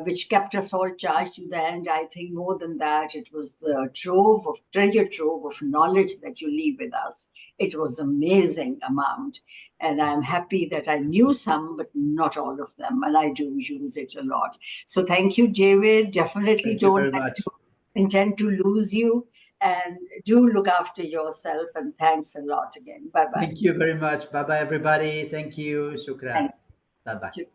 which kept us all charged to the end. I think more than that, it was the treasure trove of knowledge that you leave with us. It was amazing amount. And I'm happy that I knew some, but not all of them. And I do use it a lot. So thank you, David. Definitely Thank you don't very much. intend to lose you. And do look after yourself. And thanks a lot again. Bye bye. Thank you very much. Bye bye, everybody. Thank you. Shukran. Thank Bye bye. you.